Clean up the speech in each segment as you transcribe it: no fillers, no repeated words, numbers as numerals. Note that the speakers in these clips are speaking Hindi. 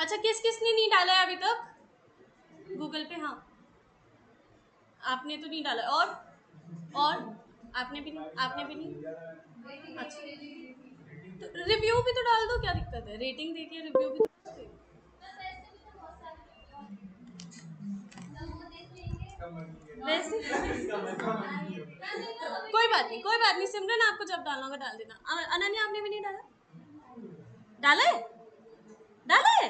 अच्छा, किस किसने नहीं डाला है अभी तक गूगल पे? हाँ, आपने तो नहीं डाला। और आपने भी नहीं। अच्छा, तो रिव्यू भी तो डाल दो, क्या दिक्कत है? रेटिंग देके रिव्यू भी तो दे। वैसे कोई बात नहीं, कोई बात नहीं। सिमरन, आपको जब डालना होगा डाल देना। अनन्या, आपने भी नहीं डाला? डाला है? डाला है?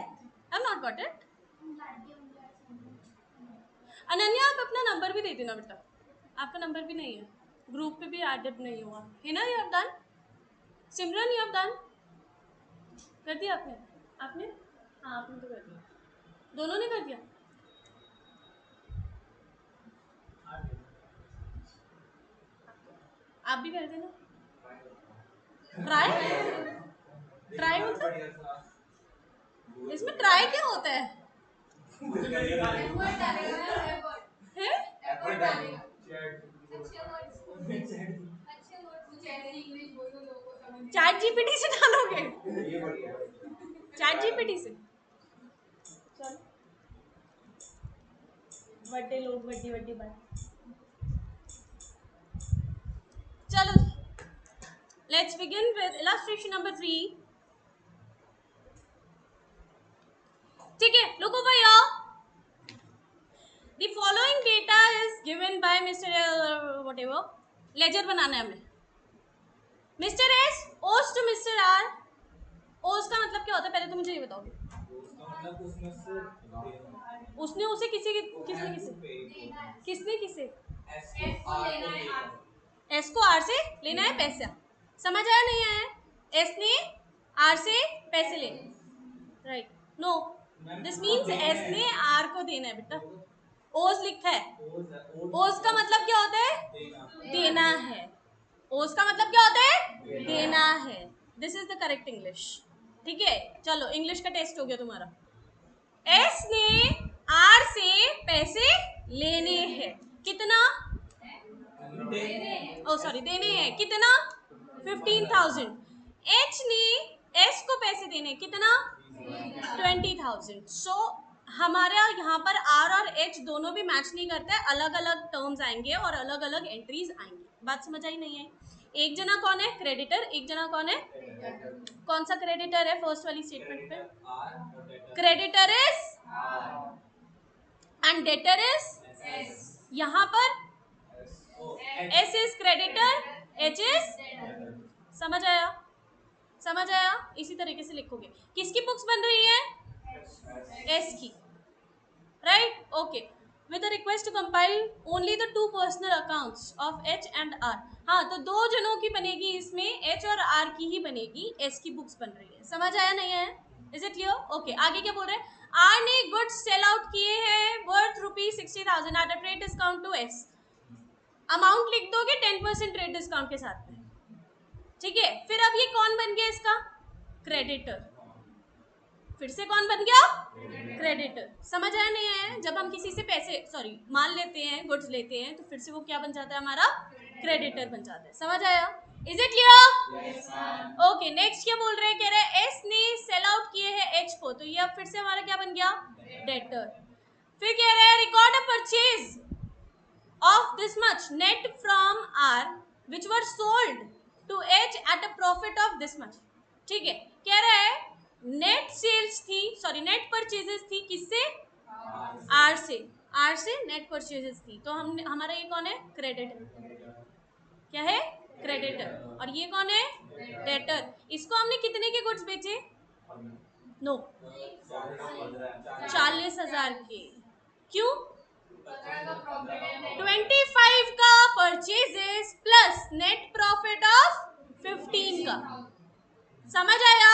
आई नॉट गॉट इट। अनन्या, आप अपना नंबर भी दे देना बेटा। आपका नंबर भी नहीं है, ग्रुप पे भी एडेड नहीं हुआ है ना। You have done? Simran, you have done? कर दिया आपने? आपने? हाँ, आपने तो कर दिया। दोनों ने कर दिया। आप भी कर देना। ट्राई? ट्राई मतलब इसमें ट्राई क्या होता है? चैट जीपीटी से डालोगे? चैट जीपीटी से? चलो, बड़े लोग बड़ी बड़ी बात। चलो, let's begin with illustration number 3। ठीक है, look over here. The following data is given by Mr. whatever. Ledger बनाना है हमें। Mr. S owes to Mr. R। owes का मतलब क्या होता है, पहले तो मुझे ये बताओगे। उसने उसे किसी किसने किसे एस को आर से लेना है पैसा। समझ आया नहीं आया? एस ने आर से पैसे लेने, right? No, this means S ने आर को देना है बेटा। ओस लिखा है। ओस का मतलब क्या होता है? देना है। ओस का मतलब क्या होता है? देना है। This is the correct English. ठीक है, चलो, इंग्लिश का टेस्ट हो गया तुम्हारा। एस ने आर से पैसे लेने हैं। कितना? ओ सॉरी, देने हैं। कितना? 15,000। एच ने एस को पैसे देने, कितना? 20,000। सो हमारा यहाँ पर आर और एच दोनों भी मैच नहीं करता है, अलग अलग टर्म्स आएंगे और अलग अलग एंट्रीज आएंगी। बात समझ आई नहीं आई? एक जना कौन है? क्रेडिटर। एक जना कौन है? कौन सा क्रेडिटर है फर्स्ट वाली स्टेटमेंट पे? Creditor is and debtor is. यहाँ पर S is creditor, H is. समझ आया? समझ आया? इसी तरीके से लिखोगे। किसकी बुक्स बन रही है? एस की, right? Okay, with request to compile only the 2 personal accounts of H and R. हाँ, तो 2 जनों की बनेगी इसमें, एच और आर की ही बनेगी। एस की बुक्स बन रही है। समझ आया नहीं है? Is it clear? ओके, आगे क्या बोल रहे हैं? आर ने गुड्स सेल आउट किए हैं worth ₹60,000 at a trade discount to S. Amount लिख दोगे 10% ट्रेड डिस्काउंट के साथ में। ठीक है, फिर अब ये कौन बन गया इसका? क्रेडिटर। फिर से कौन बन गया? क्रेडिटर। समझ आया नहीं आया? जब हम किसी से पैसे सॉरी माल लेते हैं, गुड्स लेते हैं, तो फिर से वो क्या बन जाता है? हमारा क्रेडिटर बन जाता है। समझ आया? Is it clear? Okay, next क्या बोल रहे हैं? कह रहे हैं एस ने सेल आउट किए हैं एच को, तो ये अब फिर से हमारा क्या बन गया? डेटर। फिर कह रहे हैं record a purchase of this much net from R which were sold to H at a profit of this much। ठीक है, कह रहा है नेट सेल्स थी, सॉरी नेट परचेजेस थी, किससे? आर से। आर से नेट परचेजेस थी, तो हम हमारा ये कौन है? क्रेडिटर। क्या है? क्रेडिटर। और ये कौन है? डेटर। इसको हमने कितने के गुड्स बेचे? नो, 40,000 के। क्यों? 25 का purchases plus net profit of 15 का। समझ आया?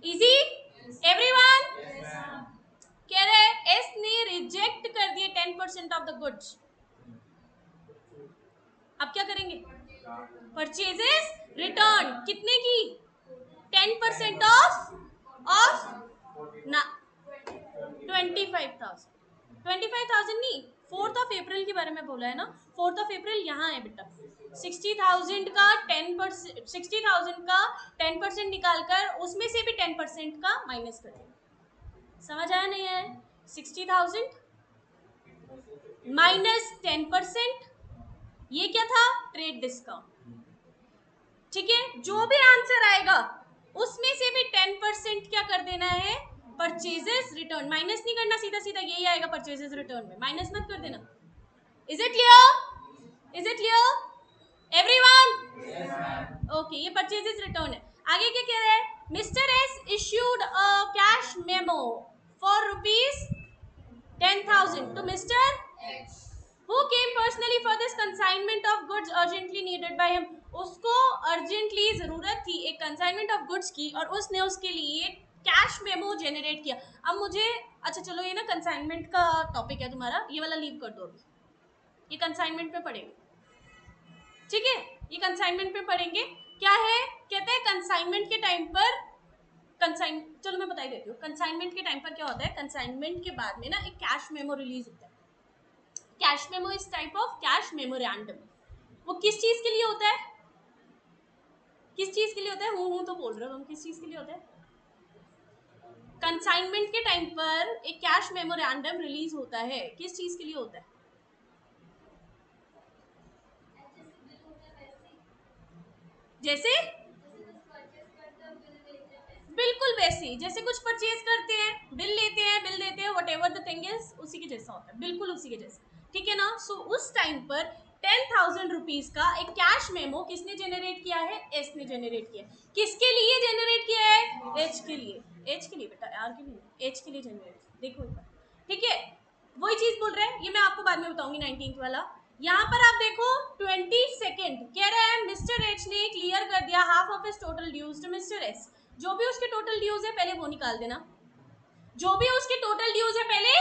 इजी? एवरीवन? कह रहे एस ने रिजेक्ट कर दिए 10% ऑफ द गुड्स। अब क्या करेंगे? Purchases return. कितने की? 10% ऑफ ना 25,000। 25,000 नहीं, 4th ऑफ अप्रैल के बारे में बोला है ना। 4th ऑफ अप्रैल यहाँ है बेटा। 60,000 का 10%, 60,000 का 10% निकालकर उसमें से भी 10% का माइनस कर देना। समझ आया नहीं है? 60,000 माइनस 10%, ये क्या था? Trade discount. ठीक है, जो भी आंसर आएगा उसमें से भी 10% क्या कर देना है? Purchases return. माइनस नहीं करना, सीधा सीधा यही आएगा परचेजेस रिटर्न में, माइनस मत कर देना। Is it clear? Is it clear everyone? Okay, ये परचेजेस रिटर्न है। आगे क्या कह रहा है? Mister S issued a cash memo for ₹10,000 to Mr. Who came personally for this consignment of goods urgently needed by him. उसको urgently जरूरत थी एक consignment of goods की, और उसने उसके लिए कैश मेमो जनरेट किया। अब मुझे, अच्छा चलो, ये ना कंसाइनमेंट का टॉपिक है तुम्हारा, ये वाला लीव कर दो अभी, ये कंसाइनमेंट पे पढ़ेंगे। ठीक है, ये कंसाइनमेंट पे पढ़ेंगे। क्या है? कहते हैं कंसाइनमेंट के टाइम पर चलो मैं बता ही देती हूँ। कंसाइनमेंट के टाइम पर क्या होता है? कंसाइनमेंट के बाद में ना एक कैश मेमो रिलीज होता है। Cash memo is type of cash memorandum. वो किस चीज के लिए होता है? किस चीज के लिए होता है? हूँ तो बोल रहे हो तुम, किस चीज के लिए होता है? कंसाइनमेंट के टाइम पर एक कैश मेमोरेंडम रिलीज होता है, किस चीज के लिए होता है? जैसे बिल्कुल वैसे ही, जैसे कुछ परचेज करते हैं, बिल लेते हैं, बिल देते हैं, व्हाटएवर द थिंग इज, उसी के जैसा होता है, बिल्कुल उसी के जैसा। ठीक है ना? सो उस टाइम पर 10,000 रुपीज का एक कैश मेमो किसने जनरेट किया है? एस ने जनरेट किया। किसके लिए जनरेट किया है? एच के लिए। एच के लिए बेटा, आर के लिए, एच के लिए जनरेट। देखो एक बार, ठीक है, वही चीज बोल रहे हैं, ये मैं आपको बाद में बताऊंगी 19th वाला। यहाँ पर आप देखो 22nd कह रहे हैं मिस्टर एच ने क्लियर कर दिया half of his total dues to mister S. जो भी उसके टोटल ड्यूज है पहले वो निकाल देना, जो भी उसके टोटल ड्यूज है पहले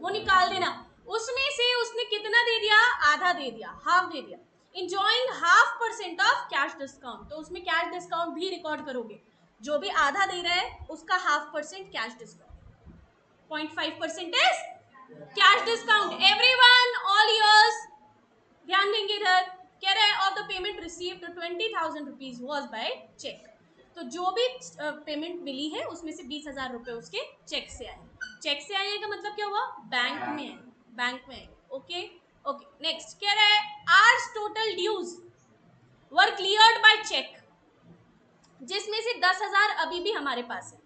वो निकाल देना। उसमें से उसने कितना दे दिया? आधा दे दिया, हाफ दे दिया। इंजॉइंग ½ ऑफ कैश डिस्काउंट, तो उसमें कैश डिस्काउंट भी रिकॉर्ड करोगे। जो भी आधा दे रहा है उसका ½ cash discount, 0.5% is cash discount. Everyone all ears ध्यान देंगे इधर। कह रहे हैं of the payment received 20,000 rupees was by cheque. तो जो भी पेमेंट मिली है उसमें से 20,000 रुपए उसके चेक से आए। चेक से आए का मतलब क्या हुआ? बैंक में है, बैंक में है। ओके ओके, नेक्स्ट कह रहा है आर्स टोटल ड्यूज वर क्लियर्ड बाय चेक, जिसमें से 10,000 अभी भी हमारे पास है।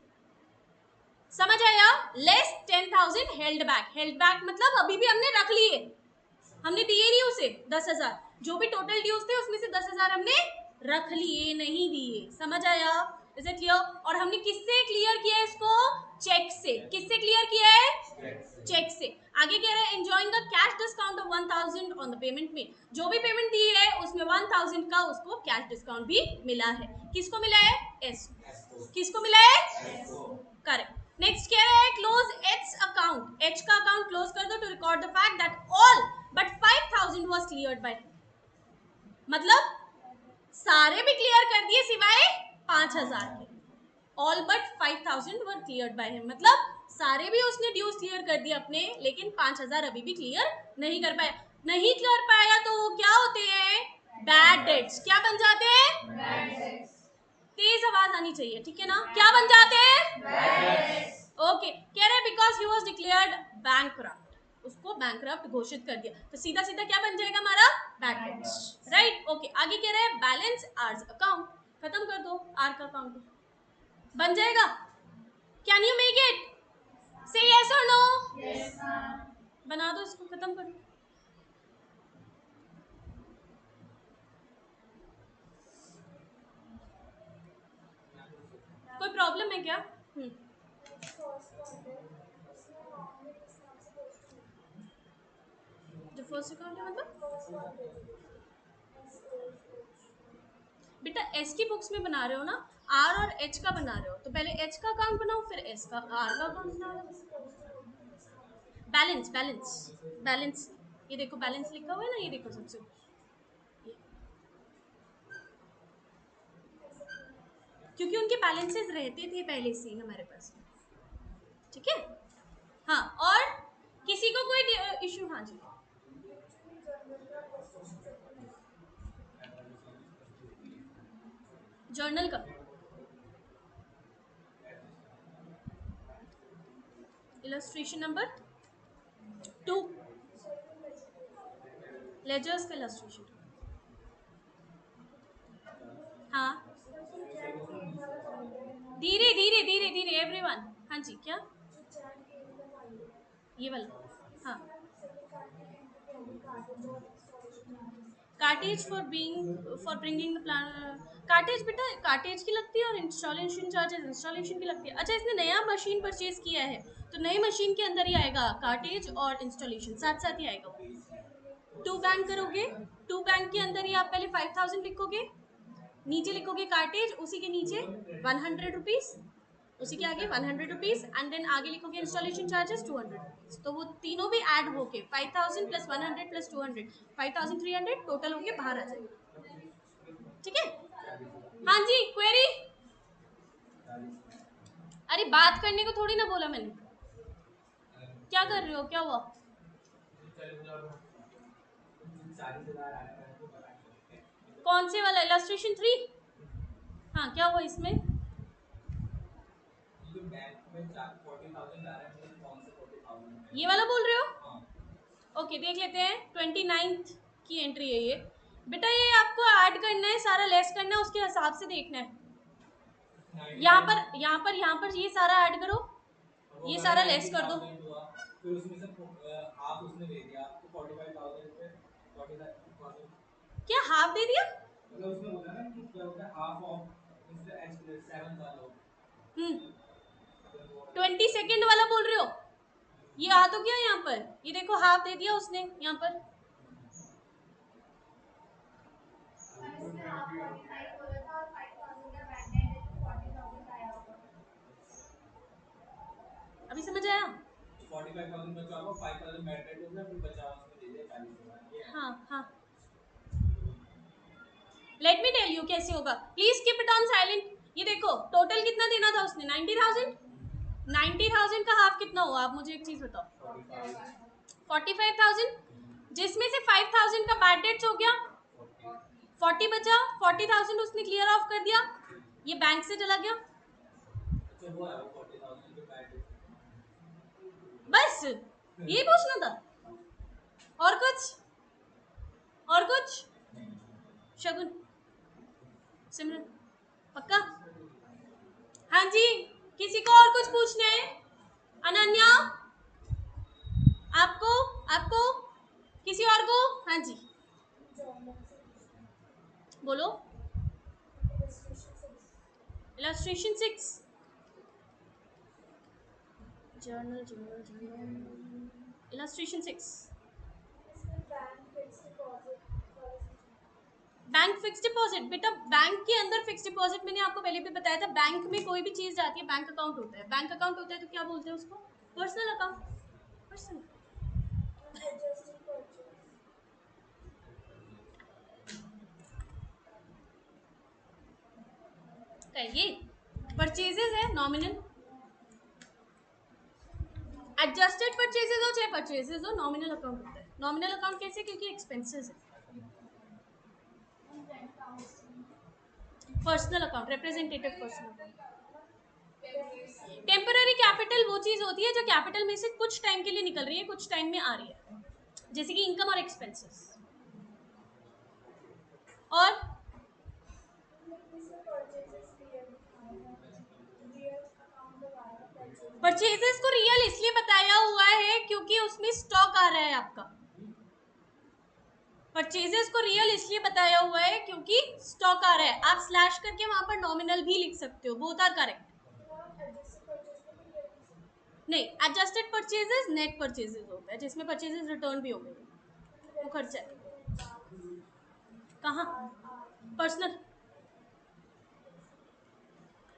समझ आया? Less 10,000 held back. Held back मतलब अभी भी हमने रख लिए, हमने दिए नहीं उसे 10,000। जो भी टोटल ड्यूज थे उसमें से 10,000 हमने रख लिए, नहीं दिए। समझ आया? Is it clear? और हमने किससे क्लियर किया है इसको? चेक से। किससे क्लियर किया है? चेक से। आगे कह रहे हैं enjoying the cash discount of 1,000 on the payment में। जो भी पेमेंट दी है उसमें 1,000 का उसको कैश डिस्काउंट भी मिला है। किसको मिला है? एस। किसको मिला है? करेक्ट। नेक्स्ट कह रहा है क्लोज एच अकाउंट। एच का अकाउंट क्लोज कर दो to record the fact that all but 5,000 was cleared by, मतलब सारे भी क्लियर कर दिए सिवाय 5,000 के। All but 5,000 were cleared by him, मतलब सारे भी उसने ड्यूज क्लियर कर दिए अपने, लेकिन 5,000 अभी भी क्लियर नहीं कर पाया। नहीं कर पाया तो वो क्या होते हैं? Bad debts. क्या बन जाते हैं? तेज आवाज आनी चाहिए, ठीक है ना? क्या बन जाते हैं? ओके, कह रहे हैं because he was declared bankrupt, उसको बैंकक्रप्ट घोषित कर दिया, तो सीधा सीधा क्या बन जाएगा हमारा? Bad debts. राइट? ओके, आगे कह रहे हैं बैलेंस आर्स अकाउंट। खत्म कर दो आर का अकाउंट, बन जाएगा। Can you make it? से यस और नो? बना दो इसको, खत्म करो। कोई प्रॉब्लम है क्या? जो फर्स्ट अकाउंट है मतलब बेटा एस की बुक्स में बना रहे हो ना, आर और एच का बना रहे हो, तो पहले एच का अकाउंट बनाओ फिर एस का, आर का अकाउंट बनाओ। बैलेंस बैलेंस बैलेंस, ये देखो बैलेंस लिखा हुआ है ना, ये देखो सबसे ये। क्योंकि उनके बैलेंसेस रहते थे पहले से ही हमारे पास, ठीक है? हाँ, और किसी को कोई इशू? हाँ जी, जर्नल का इलस्ट्रेशन नंबर 2, लेजर्स का इलस्ट्रेशन। हाँ, धीरे धीरे धीरे धीरे एवरीवन। हाँ जी, क्या ये वाला? हाँ, cartage for bringing the plan. Cartage बेटा कार्टेज की लगती है और इंस्टॉलेशन चार्जेस इंस्टॉलेशन की लगती है। अच्छा, इसने नया मशीन परचेज किया है तो नई मशीन के अंदर ही आएगा कार्टेज और इंस्टॉलेशन, साथ साथ ही आएगा। टू बैंक करोगे, टू बैंक के अंदर ही आप पहले 5000 लिखोगे, नीचे लिखोगे कार्टेज, उसी के नीचे 100 रुपीज, उसी के आगे 100 रुपीज, एंड देन आगे लिखोगे इंस्टॉलेशन चार्जेस 200 रुपीज। तो वो तीनों भी ऐड होके 5000 प्लस 100 प्लस 200 5300 टोटल होके बाहर आ जाएगा। ठीक है? हाँ जी, क्वेरी। अरे बात करने को थोड़ी ना बोला मैंने। क्या कर रहे हो, क्या हुआ? कौन से वाला इलस्ट्रेशन 3? हाँ, क्या हुआ इसमें? ये वाला बोल रहे हो? ओके, देख लेते हैं। 29th की एंट्री है ये। बेटा ये आपको ऐड करना है, सारा लेस करना है, उसके हिसाब से देखना है। यहाँ पर ये सारा ऐड करो, ये सारा लेस कर दो। फिर उसमें से हाफ उसने दे दिया आपको 45,000 रुपए। 45,000 क्या हाफ दे दिया? मतलब उसने बोला ना कि क्या होता है half of mister H plus 7 का लो। 22nd वाला बोल रहे हो? ये आ तो क्या यहाँ पर, ये देखो हाफ दे दिया उसने यहाँ पर। अभी समझ आया? 45,000 बचा हुआ, 5,000 बैटरी हो गया, फिर बचा उसमें दे दिया 40,000। हाँ हाँ, लेट मी टेल यू कैसे होगा। Please keep it on silent. ये देखो टोटल कितना देना था उसने, 90,000। 90,000 का हाफ कितना हुआ, आप मुझे एक चीज बताओ। 45,000, जिसमें से 5,000 का बैड डेट्स हो गया, 40 बचा, 40,000 उसने क्लियर ऑफ कर दिया, ये बैंक से चला गया। बस यही पूछना था, और कुछ? और कुछ? शगुन, सिमरन, पक्का? हाँ जी, किसी को और कुछ पूछना है? अनन्या, आपको आपको किसी और को? हाँ जी, बोलो। Illustration 6, journal journal journal, illustration 6। Bank fix deposit बेटा, बैंक के अंदर फिक्स डिपॉजिट मैंने आपको पहले भी बताया था। बैंक में कोई भी चीज जाती है, बैंक अकाउंट होता है। बैंक अकाउंट होता है तो क्या बोलते हैं उसको? Personal account. पर्सनल ये परचेजेस है, नॉमिनल। एडजस्टेड परचेजेस हो चाहे परचेजेस हो, नॉमिनल अकाउंट होता है। नॉमिनल अकाउंट कैसे? क्योंकि एक्सपेंसेस है। Personal account, representative personal account. Temporary capital वो चीज होती है जो कैपिटल में से कुछ टाइम के लिए निकल रही है, कुछ टाइम में आ रही है, जैसे कि इनकम और एक्सपेंसेस। और परचेजेस को रियल इसलिए बताया हुआ है क्योंकि उसमें स्टॉक आ रहा है आपका। परचेजेस को रियल इसलिए बताया हुआ है क्योंकि स्टॉक आ रहा है। आप स्लैश करके वहां पर नॉमिनल भी लिख सकते हो, बोथ आर करेक्ट। नहीं, एडजस्टेड परचेजेस नेट परचेजेस होता है, जिसमें परचेजेस रिटर्न भी हो गए, वो खर्चा है। कहाँ? Personal.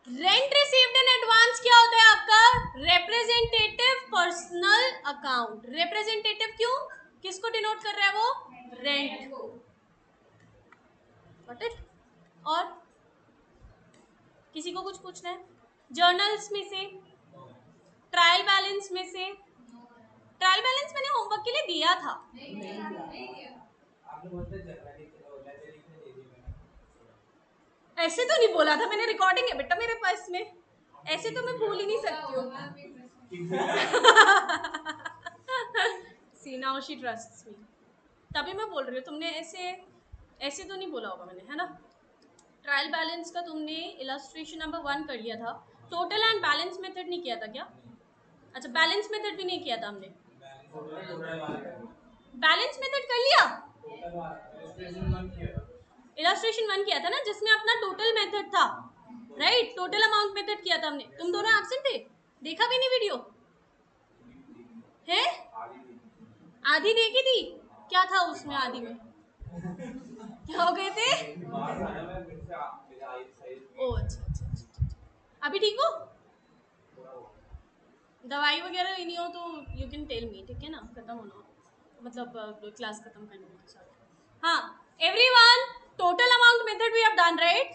Rent received in advance क्या होता है आपका? Representative personal account. रिप्रेजेंटेटिव क्यों? किसको डिनोट कर रहा है वो? रेंट को। Got it? और किसी को कुछ पूछना है? जर्नल्स में से, ट्रायल बैलेंस में से। ट्रायल बैलेंस मैंने होमवर्क के लिए दिया था। ऐसे तो नहीं बोला था मैंने, रिकॉर्डिंग है बेटा मेरे पास में, ऐसे तो मैं भूल ही नहीं सकती हूँ। सी नाउ शी ट्रस्ट्स मी। तभी मैं बोल रही हूँ, तुमने ऐसे ऐसे तो नहीं बोला होगा मैंने, है ना। ट्रायल बैलेंस का तुमने इलस्ट्रेशन नंबर 1 कर लिया था, टोटल एंड बैलेंस मेथड नहीं किया था क्या? अच्छा, बैलेंस मेथड भी नहीं किया था हमने। बैलेंस मेथड कर लिया, इलस्ट्रेशन 1 किया था ना, जिसमें अपना टोटल मेथड था, राइट। टोटल अमाउंट मेथड किया था हमने। तुम दोनों एब्सेंट थे, देखा भी नहीं वीडियो है? आधी देखी थी, क्या था उसमें आधी में? क्या हो गए थे? ओ अच्छा अच्छा अच्छा। अभी ठीक हो? दवाई वगैरह लेनी हो तो यू कैन टेल मी, ठीक है ना। खत्म होना मतलब क्लास खत्म करने के साथ। हाँ everyone, total amount method we have done, right.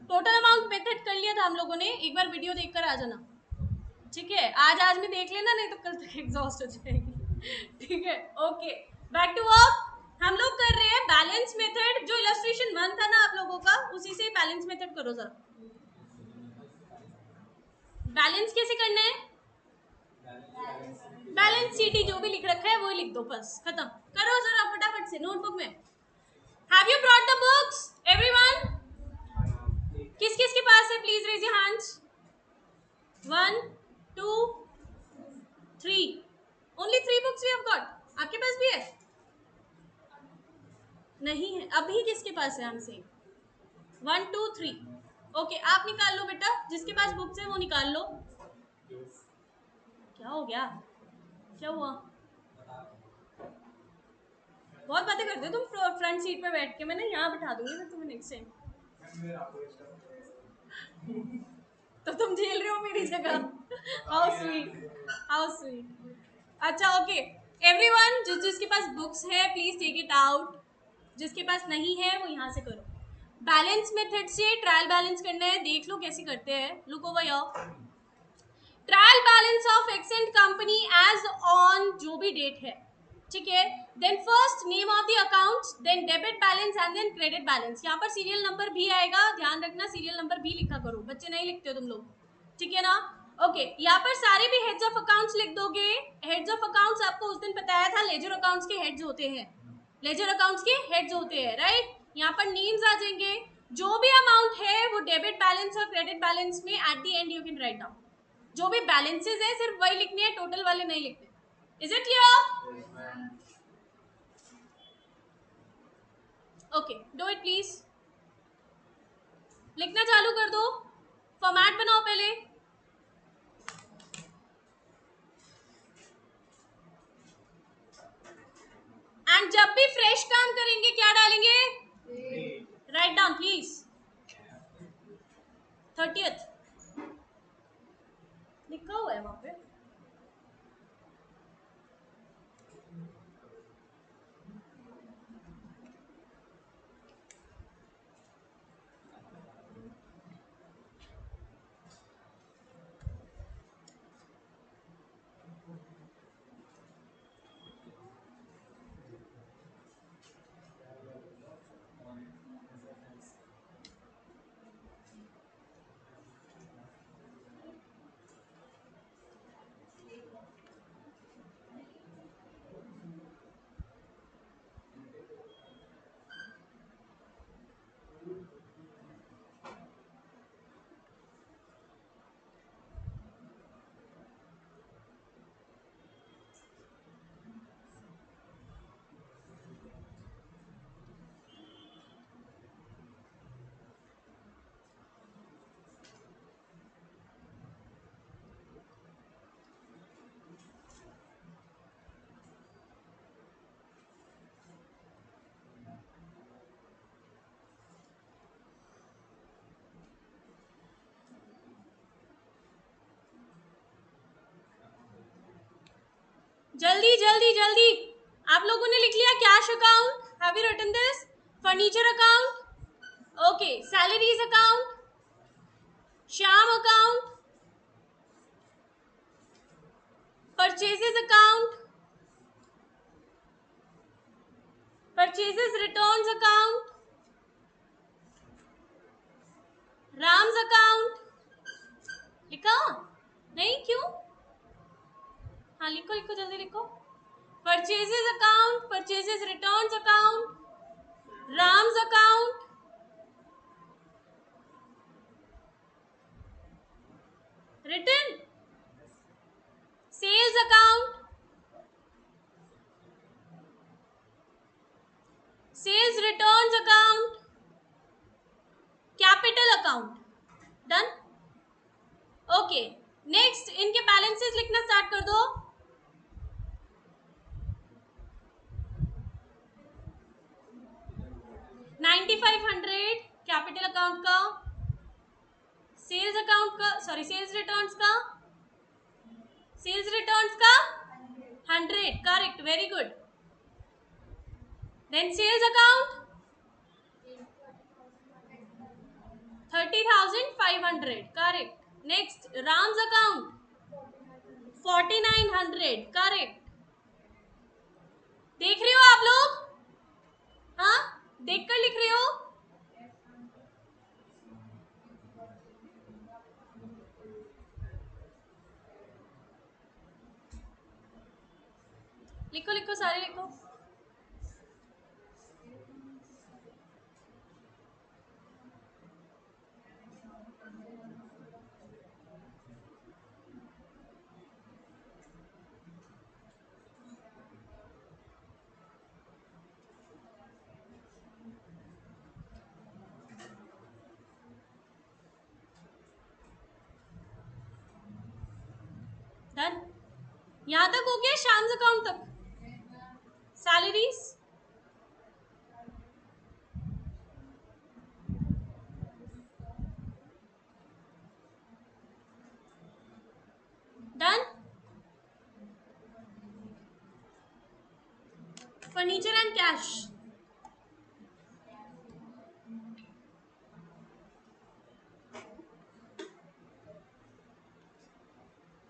Total amount method कर लिया था हम लोगों ने। एक बार वीडियो देखकर आ जाना, ठीक है। आज में देख लेना, नहीं तो कल तक एग्जॉस्ट हो जाएगी, ठीक है। Okay, back to work. हम लोग कर रहे हैं बैलेंस मेथड। जो इलस्ट्रेशन 1 था ना आप लोगों का, उसी से बैलेंस मेथड करो जरा। बैलेंस कैसे करना है? बैलेंस सीटी जो भी लिख रखा है वो लिख दो, बस खत्म। करो जरा फटाफट से नोटबुक में। Have you brought the books everyone? किस किस के पास है, please raise your hands. 1 2 3, only 3 books we have got. आपके पास भी है? नहीं है। अभी किसके पास है हमसे? 1 2 3। ओके, आप निकाल लो बेटा, जिसके पास बुक्स है वो निकाल लो। क्या हो गया? क्या हुआ? बहुत बातें करते हो तुम फ्रंट सीट पे बैठ के। मैं ना यहाँ बिठा दूंगी फिर तुम्हें नेक्स्ट टाइम। तो तुम झेल रहे हो मेरी जगह। How sweet, how sweet. अच्छा ओके एवरीवन, जिसके पास बुक्स है प्लीज टेक इट आउट। जिसके पास नहीं है वो यहाँ से करो। बैलेंस मेथड से ट्रायल बैलेंस करना है, देख लो कैसे करते हैं। Look over your trial balance of Accent company as on जो भी डेट है, ठीक है। Then first name of the accounts, then debit balance and then credit balance. यहाँ पर सीरियल नंबर भी आएगा, ध्यान रखना सीरियल नंबर भी लिखा करो, बच्चे नहीं लिखते हो तुम लोग, ठीक है ना। ओके यहाँ पर सारे भी हेड्स ऑफ अकाउंट्स लिख दोगे। हेड्स ऑफ अकाउंट्स आपको उस दिन बताया था, लेजर अकाउंट्स के हेड्स होते हैं, लेजर अकाउंट्स के हेड्स होते हैं, राइट। यहाँ पर नेम्स आ जाएंगे। जो भी अमाउंट है वो डेबिट बैलेंस और क्रेडिट बैलेंस में at the end you can write down. जो भी बैलेंसेस है सिर्फ वही लिखने हैं, टोटल वाले नहीं लिखने। Is it clear? Okay do it please. लिखना चालू कर दो, फॉर्मेट बनाओ पहले। एंड जब भी फ्रेश काम करेंगे क्या डालेंगे? Write down please. 30th लिखा हुआ है वहां पे। जल्दी जल्दी जल्दी। आप लोगों ने लिख लिया cash account? Have you written this? Furniture account, okay. Salaries account, Shyam account, purchases account, purchases returns account, Ram's account. लिखा नहीं? क्यों? हाँ लिखो लिखो जल्दी लिखो. Purchases account, purchases returns account, Ram's account, written, sales account, sales returns account, capital account. Done? Okay. Next, इनके balances लिखना start कर दो. $9,500 कैपिटल अकाउंट का, सेल्स अकाउंट का, सॉरी सेल्स रिटर्न्स का, सेल्स रिटर्न्स का 100. Correct, very good. Then sales account 30,500. Correct. Next Ram's account 4900. Correct. देख रहे हो आप लोग? हाँ, देखकर लिख रहे हो? लिखो लिखो सारे लिखो. डन. यहां तक हो गया? शाम्स अकाउंट तक. Salaries done. Furniture and cash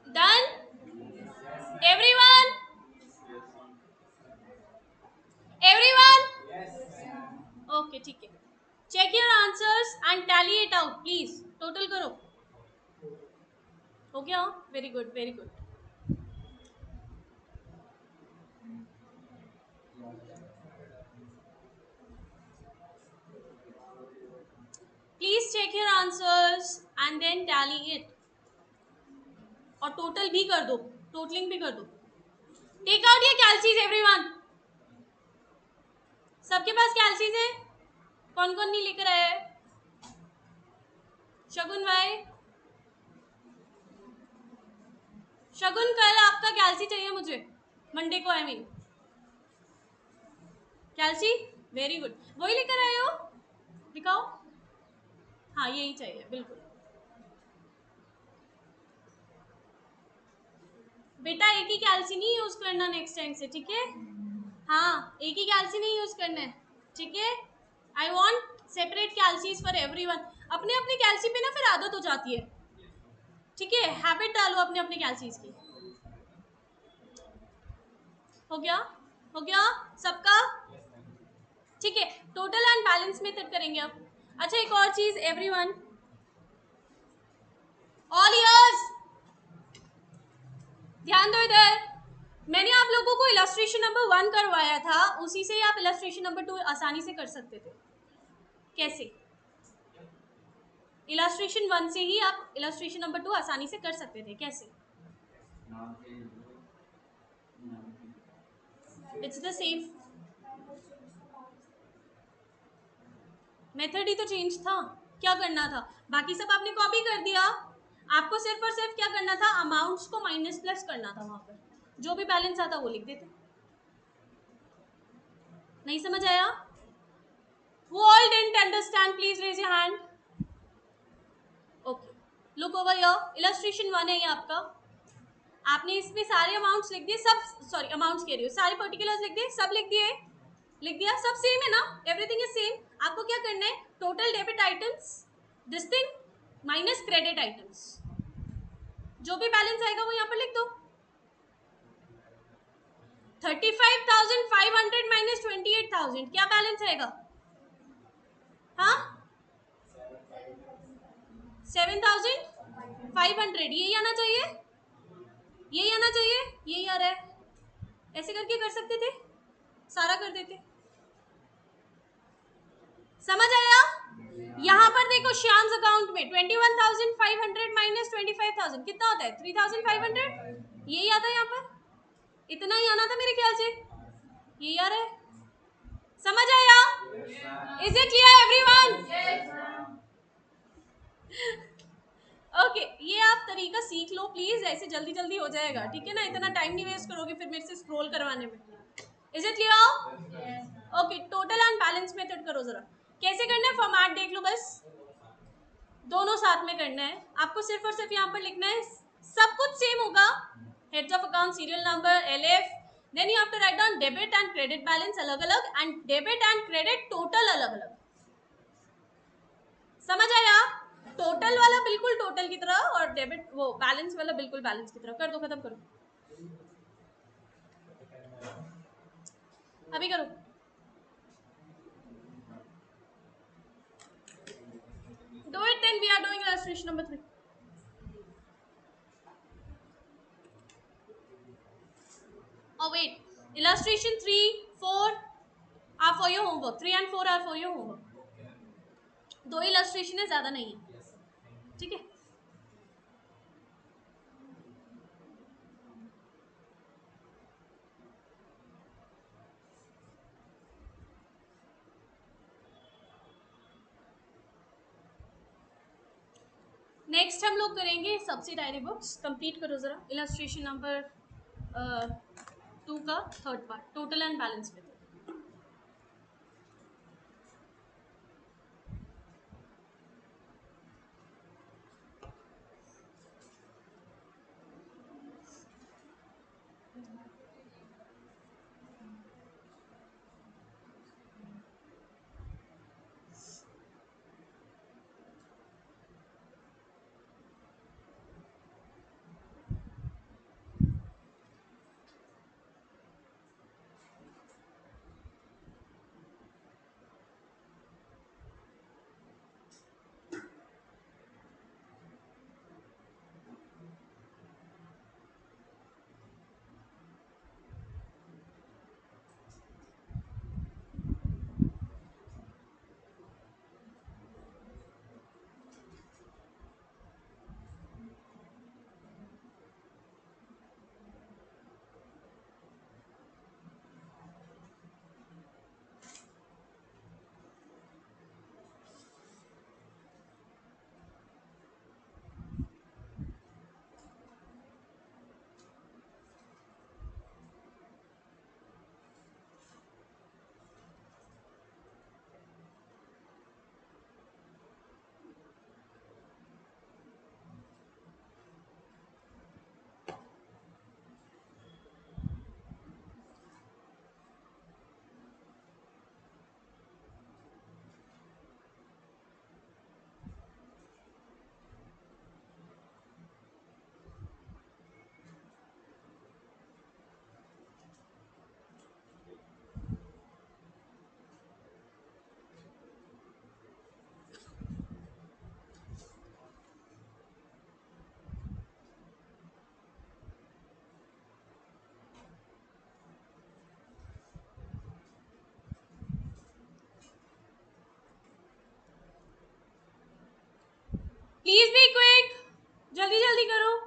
done. Everyone, everyone. Okay ठीक है. Check your answers and tally it out please. Total करो. हो गया? Very good, very good. Please check your answers and then tally it. और टोटल भी कर दो, टोटलिंग भी कर दो. Take out your calcies everyone. सबके पास कैलसीज है? कौन कौन नहीं लेकर आया है? शगुन भाई, शगुन कल आपका कैलसी चाहिए मुझे, मंडे को. I mean Kalsi. Very good. वही लेकर आए हो? दिखाओ. हाँ यही चाहिए बिल्कुल. बेटा एक ही कैल्सी नहीं यूज करना नेक्स्ट टाइम से, ठीक है? हाँ, एक ही कैल्सी नहीं यूज करना है, ठीक है? I want separate calcies for everyone. अपने अपने कैल्सी पे ना फिर आदत हो जाती है, ठीक है? हैबिट डालो अपने अपने कैल्सीज की. हो गया? हो गया सबका? ठीक है. टोटल एंड बैलेंस मेथड करेंगे अब. अच्छा एक और चीज एवरीवन, ऑल इयर्स ध्यान दो इधर. मैंने आप लोगों को इलस्ट्रेशन नंबर 1 करवाया था, उसी से आप इलस्ट्रेशन नंबर 2 आसानी से कर सकते थे. कैसे? इलस्ट्रेशन 1 से ही आप इलस्ट्रेशन नंबर 2 आसानी से कर सकते थे. कैसे? इट्स द सेम मेथड ही तो चेंज था. क्या करना था? बाकी सब आपने कॉपी कर दिया. आपको सिर्फ और सिर्फ क्या करना था? अमाउंट्स को माइनस प्लस करना था. वहां पर जो भी बैलेंस आता वो लिख देते. नहीं समझ आया? Who all didn't understand? Please raise your hand. Okay. Look over here. Illustration 1 है ये आपका. आपने इसमें सारे अमाउंट्स लिख दिए, सब सॉरी अमाउंट्स कह रही हो, सारे पर्टिकुलर्स लिख दिए, सब लिख दिए, लिख दिया. सब सेम है ना? Everything is same. आपको क्या करना है? Total debit items this thing minus credit items. जो भी बैलेंस आएगा वो यहाँ पर लिख दो. 35,500 माइनस 28,000 क्या बैलेंस आएगा? हाँ 7,500 यही आना चाहिए. यही आना चाहिए, यही आ रहा है, ऐसे करके कर सकते थे, सारा कर देते। समझ आया? यहाँ पर देखो श्याम्स अकाउंट में 21,500 माइनस 25,000 कितना होता है? 3,500। यही आता है यहाँ पर, इतना ही आना था मेरे ख्याल से, यही आ रहा है। समझ आया? Is it clear everyone? Okay, ये आप तरीका सीख लो प्लीज, ऐसे जल्दी जल्दी हो जाएगा, ठीक है ना? इतना टाइम नहीं वेस्ट करोगे फिर मेरे से स्क्रॉल करवाने में। Is it clear? Okay, total and balance method करो जरा, कैसे करना है फॉर्मेट देख लो बस, दोनों साथ में करना है आपको, सिर्फ और सिर्फ यहाँ पर लिखना है, सब कुछ सेम होगा, heads of account, serial number, LF, then you have to write down debit and credit balance अलग अलग and debit and credit total अलग अलग। समझ आया? टोटल वाला बिल्कुल टोटल की तरह और डेबिट वो बैलेंस वाला बिल्कुल बैलेंस की तरह कर दो, खत्म करो, अभी करो। Do it, then we are doing illustration number 3. Oh wait, illustration 3, 4 are for your homework. 3 and 4 are for your homework. दो illustration है, ज्यादा नहीं है, ठीक है? नेक्स्ट हम लोग करेंगे सब्सिडायरी बुक्स, कंप्लीट करो जरा इलस्ट्रेशन नंबर 2 का third part, total and balance में। प्लीज बी क्विक, जल्दी जल्दी करो।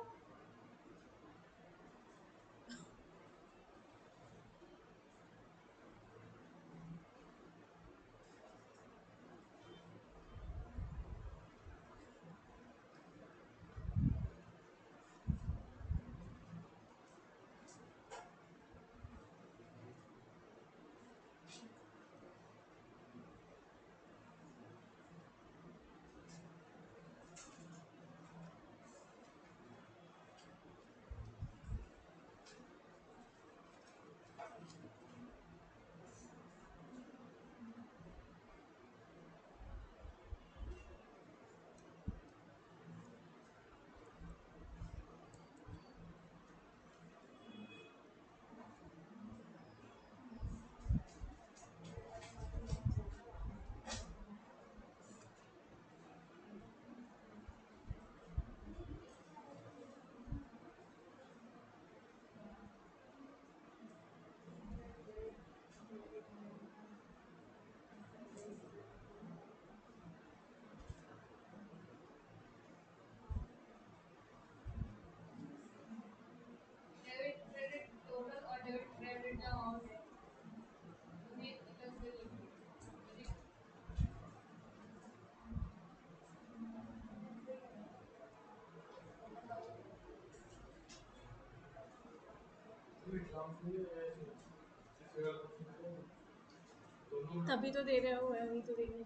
तभी तो दे रहे हो, अभी तो देने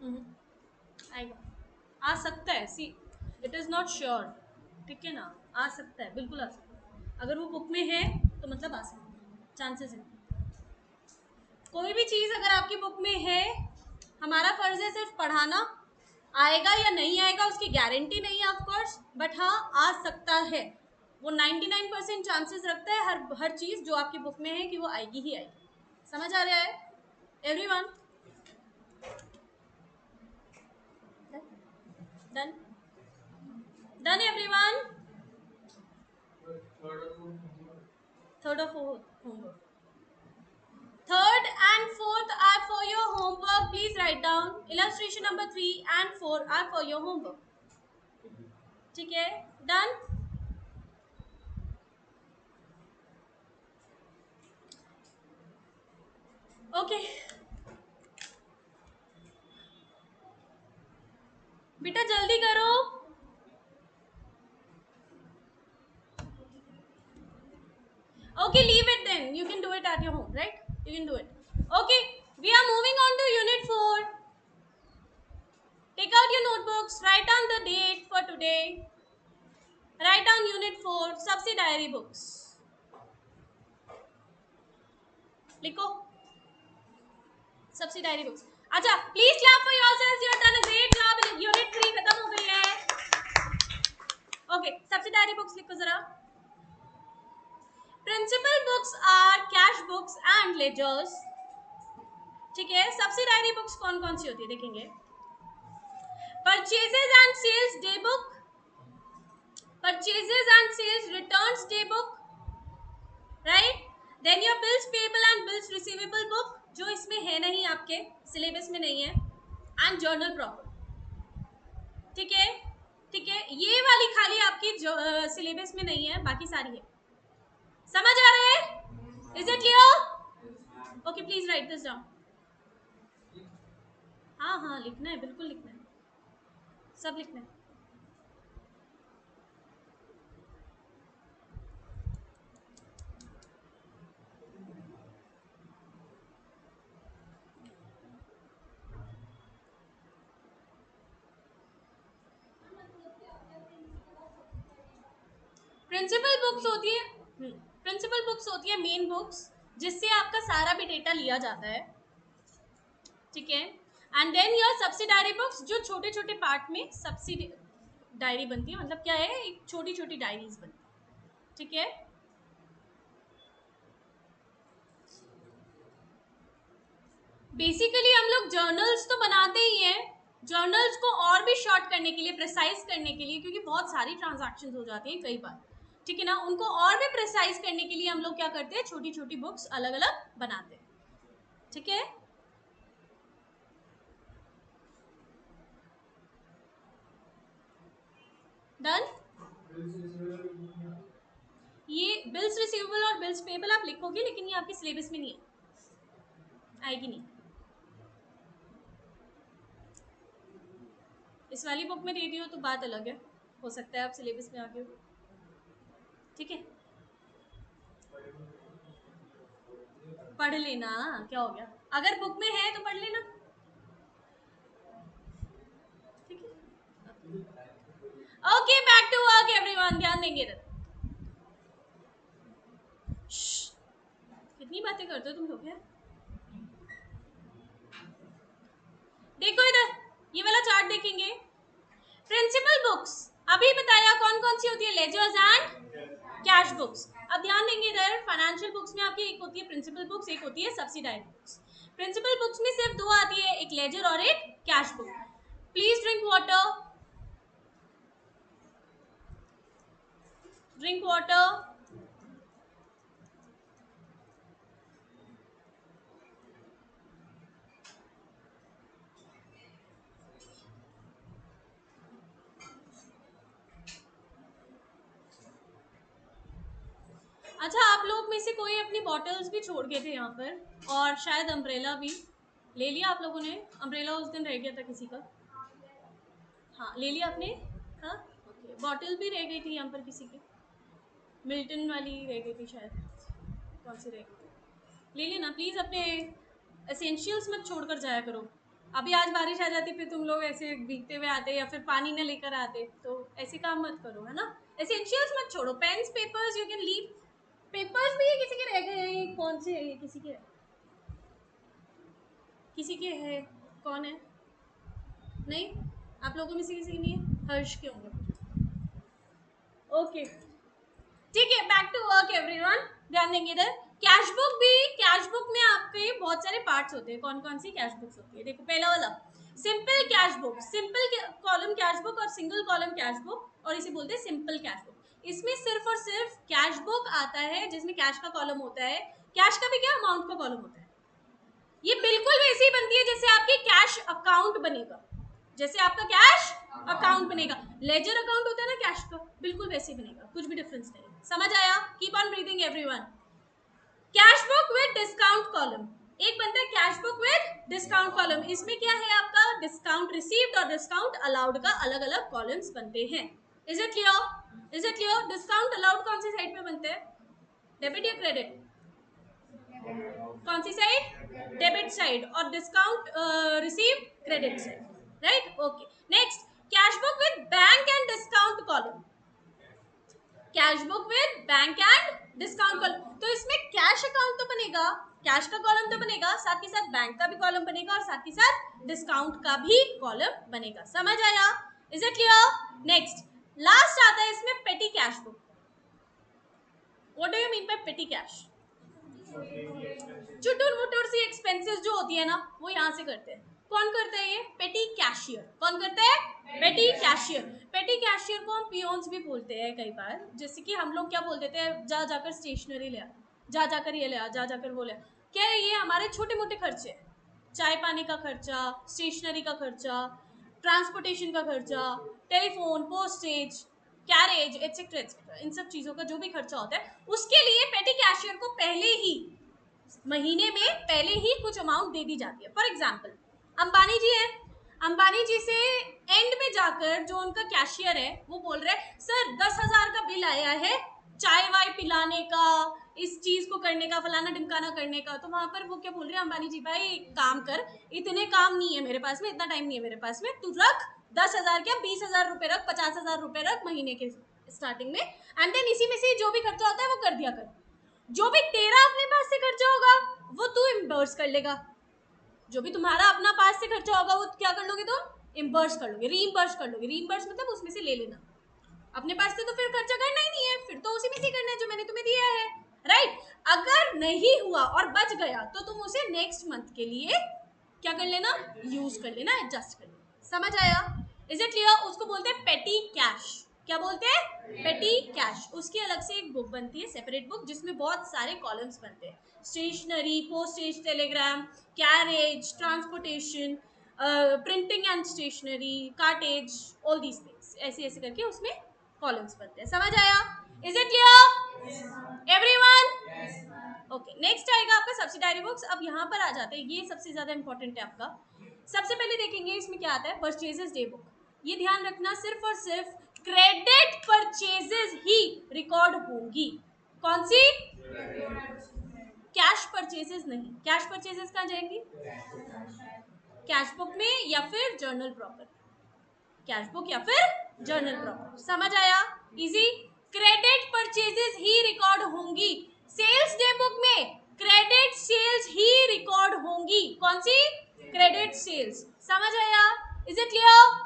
नहीं। आएगा, आ सकता है, see it is not sure, ठीक है ना, आ सकता है, बिल्कुल आ सकता है। अगर वो बुक में है तो मतलब आ सकता है, चांसेस है। कोई भी चीज अगर आपकी बुक में है, हमारा फर्ज है सिर्फ पढ़ाना। आएगा या नहीं आएगा उसकी गारंटी नहीं है ऑफ कोर्स, बट हाँ आ सकता है। वो 99% चांसेस रखता है हर चीज जो आपकी बुक में है कि वो आएगी ही आएगी। समझ आ रहा है everyone? Done done everyone? Third और fourth homework, third and fourth are for your homework. Please write down. Illustration number 3 and 4 are for your homework. ठीक है, डन? ओके बेटा जल्दी करो। Okay, leave it then. You can do it at your home, right? You can do it. Okay, we are moving on to unit 4. Take out your notebooks, write down the date for today. Write down unit 4, subsidiary books. लिखो subsidiary books. अच्छा, please clap for yourselves. You have done a great job. Unit 3 खत्म हो गई है. Okay, subsidiary books लिखो जरा. Principal books are cash books and ledgers. ठीक है, subsidiary books कौन कौन सी होती है देखेंगे. Purchases and sales day book, purchases and sales returns day book, right? Then your bills payable and bills receivable book, जो इसमें है नहीं, आपके सिलेबस में नहीं है, and journal proper. ठीक है, ठीक है, ये वाली खाली आपकी सिलेबस में नहीं है, बाकी सारी है. समझ आ रहा है? Is it clear? Okay, please right this down. हाँ हाँ लिखना है, बिल्कुल लिखना है, सब लिखना है. प्रिंसिपल बुक्स होती है, प्रिंसिपल बुक्स होती है मेन बुक्स, जिससे आपका सारा भी डेटा लिया जाता है. ठीक है, and then your subsidiary books, जो छोटे छोटे पार्ट में सब्सिडी डायरी बनती है, मतलब क्या है, एक छोटी छोटी डायरीज बनती है. ठीक है, बेसिकली हम लोग जर्नल्स तो बनाते ही हैं. जर्नल्स को और भी शॉर्ट करने के लिए, प्रिसाइज करने के लिए, क्योंकि बहुत सारी ट्रांजैक्शंस हो जाती हैं कई बार, ठीक है ना, उनको और भी प्रिसाइज करने के लिए हम लोग क्या करते हैं, छोटी छोटी बुक्स अलग अलग बनाते हैं. ठीक है, डन. ये बिल्स रिसीवेबल और बिल्स पेबल आप लिखोगे, लेकिन ये आपके सिलेबस में नहीं है, आएगी नहीं. इस वाली बुक में दे दी हो तो बात अलग है, हो सकता है आप सिलेबस में आ गए हो. ठीक है, पढ़ लेना, क्या हो गया, अगर बुक में है तो पढ़ लेना. ठीक है, okay, back to work everyone, ध्यान देंगे इधर. कितनी बातें करते हो तुम लोग यार. देखो इधर, ये वाला चार्ट देखेंगे. प्रिंसिपल बुक्स अभी बताया कौन कौन सी होती है, लेजर्स एंड कैश बुक्स. अब ध्यान देंगे इधर, फाइनेंशियल बुक्स में आपकी एक होती है प्रिंसिपल बुक्स, एक होती है सब्सिडाइज बुक्स. प्रिंसिपल बुक्स में सिर्फ दो आती है, एक लेजर और एक cash book. Please drink water, drink water. अच्छा, आप लोग में से कोई अपनी बॉटल्स भी छोड़ गए थे यहाँ पर, और शायद अम्ब्रेला भी ले लिया आप लोगों ने. अम्ब्रेला उस दिन रह गया था किसी का. हाँ ले लिया आपने. हाँ ओके, बॉटल भी रह गई थी यहाँ पर किसी की. मिल्टन वाली रह गई थी शायद, कौन सी रह गई थी, ले लेना प्लीज़। अपने एसेंशियल्स मत छोड़ कर जाया करो। अभी आज बारिश आ जाती फिर तुम लोग ऐसे भीगते हुए आते या फिर पानी न लेकर आते, तो ऐसे काम मत करो, है ना। एसेंशियल्स मत छोड़ो, pens papers you can leave. Papers भी ये किसी के रह गए हैं, ये कौन से है, ये किसी के है, कौन है, नहीं आप लोगों में से किसी के नहीं है, हर्ष के होंगे। ओके ठीक है, बैक टू वर्क एवरीवन। ध्यान देंगे इधर। कैश बुक भी, कैश बुक में आपके बहुत सारे पार्ट्स होते हैं। कौन कौन सी कैश बुक्स होती है, देखो पहला वाला simple cash book, simple column cash book और सिंगल कॉलम कैश बुक, और इसे बोलते हैं सिंपल कैश बुक। इसमें सिर्फ और सिर्फ कैश बुक आता है जिसमें कैश का कॉलम होता है, कैश का भी क्या अमाउंट का कॉलम होता है। ये बिल्कुल वैसी बनती है जैसे आपके कैश अकाउंट बनेगा, जैसे आपका कैश अकाउंट बनेगा, लेजर अकाउंट होता है ना कैश का, बिल्कुल वैसे बनेगा, कुछ भी डिफरेंस नहीं। समझ आया, keep on breathing everyone. Cash book with discount column, एक बनता है cash book with discount column. इसमें क्या है, आपका डिस्काउंट रिसीव्ड और डिस्काउंट अलाउड का अलग अलग कॉलम्स बनते हैं। Is it clear, is it clear. Discount allowed कौन सी साइड पे बनते हैं, डेबिट या क्रेडिट, कौन सी साइड, डेबिट साइड, और discount received credit side, right. Okay next, cash book with bank and discount column, cash book with bank and discount column. तो इसमें कैश अकाउंट तो बनेगा, कैश का कॉलम तो बनेगा, साथ ही साथ बैंक का भी कॉलम बनेगा और साथ ही साथ डिस्काउंट का भी कॉलम बनेगा। समझ आया, is it clear. Next last आता है इसमें petty cash book. What do you mean by petty cash, चुटुर मुटुर सी एक्सपेंसेस जो होती है ना, वो यहाँ से करते हैं। कौन करता है ये, पेटी कैशियर। कौन करता है, पेटी कैशियर। पेटी कैशियर को हम पियोन्स भी बोलते हैं कई बार, जैसे कि हम लोग क्या बोल देते हैं, जा जाकर स्टेशनरी ले आ, जा जाकर ये ले आ, जा जाकर वो ले आ। क्या है, ये हमारे छोटे मोटे खर्चे, चाय पानी का खर्चा, स्टेशनरी का खर्चा, ट्रांसपोर्टेशन का खर्चा, telephone, postage, carriage etcetera etcetera, इन सब चीज़ों का जो भी खर्चा होता है, उसके लिए पेटी कैशियर को पहले ही महीने में पहले ही कुछ अमाउंट दे दी जाती है। फॉर एग्जाम्पल अंबानी जी है, अंबानी जी से एंड में जाकर जो उनका कैशियर है वो बोल रहे हैं सर 10,000 का बिल आया है चाय वाय पिलाने का, इस चीज को करने का, फलाना ढिमकाना करने का। तो वहां पर वो क्या बोल रहे हैं, अंबानी जी भाई काम कर, इतने काम नहीं है मेरे पास में, इतना टाइम नहीं है मेरे पास में, तू रख 10,000 क्या 20,000 रुपए रख, 50,000 रुपए रख महीने के स्टार्टिंग में, एंड देन इसी में से जो भी खर्चा होता है वो कर दिया कर। जो भी तेरा अपने पास से खर्चा होगा वो तू इम्बर्स कर लेगा, जो भी तुम्हारा अपना पास से खर्चा होगा वो क्या कर लोगे, तुम इम्बर्स कर लोगे, रीइम्बर्स कर लोगे। रीइम्बर्स मतलब उसमें से ले लेना, अपने पास से तो फिर खर्चा करना ही नहीं है, फिर तो उसी में से करना है जो मैंने तुम्हें दिया है, राइट। अगर नहीं हुआ और बच गया तो तुम उसे नेक्स्ट मंथ के लिए क्या कर लेना, यूज कर लेना, एडजस्ट कर लेना। समझ आया, इज इट क्लियर। उसको बोलते हैं पेटी कैश। क्या बोलते हैं, पेटी कैश। उसकी अलग से एक बुक बनती है, सेपरेट बुक, जिसमें बहुत सारे कॉलम्स बनते हैं, stationery, postage, telegram, carriage, transportation, printing and stationery, cartage, all these things, ऐसे ऐसे करके उसमें कॉलम्स बनते हैं। समझ आया, is it clear everyone. Okay next आएगा आपका सब्सिडायरी बुक्स। अब यहाँ पर आ जाते हैं, ये सबसे ज्यादा इंपॉर्टेंट है आपका। सबसे पहले देखेंगे इसमें क्या आता है, परचेजेस डे बुक। ये ध्यान रखना, सिर्फ और सिर्फ क्रेडिट परचेजेस ही रिकॉर्ड होंगी। कौन सी, कैश परचेजेस नहीं। कैश परचेजेस कहाँ जाएंगी, कैश बुक में या फिर जर्नल प्रॉपर, कैश बुक या फिर जर्नल प्रॉपर। समझ आया, इजी। क्रेडिट परचेजेस ही रिकॉर्ड होंगी। सेल्स डे बुक में क्रेडिट सेल्स ही रिकॉर्ड होंगी। कौन सी, क्रेडिट सेल्स। समझ आया, is it clear.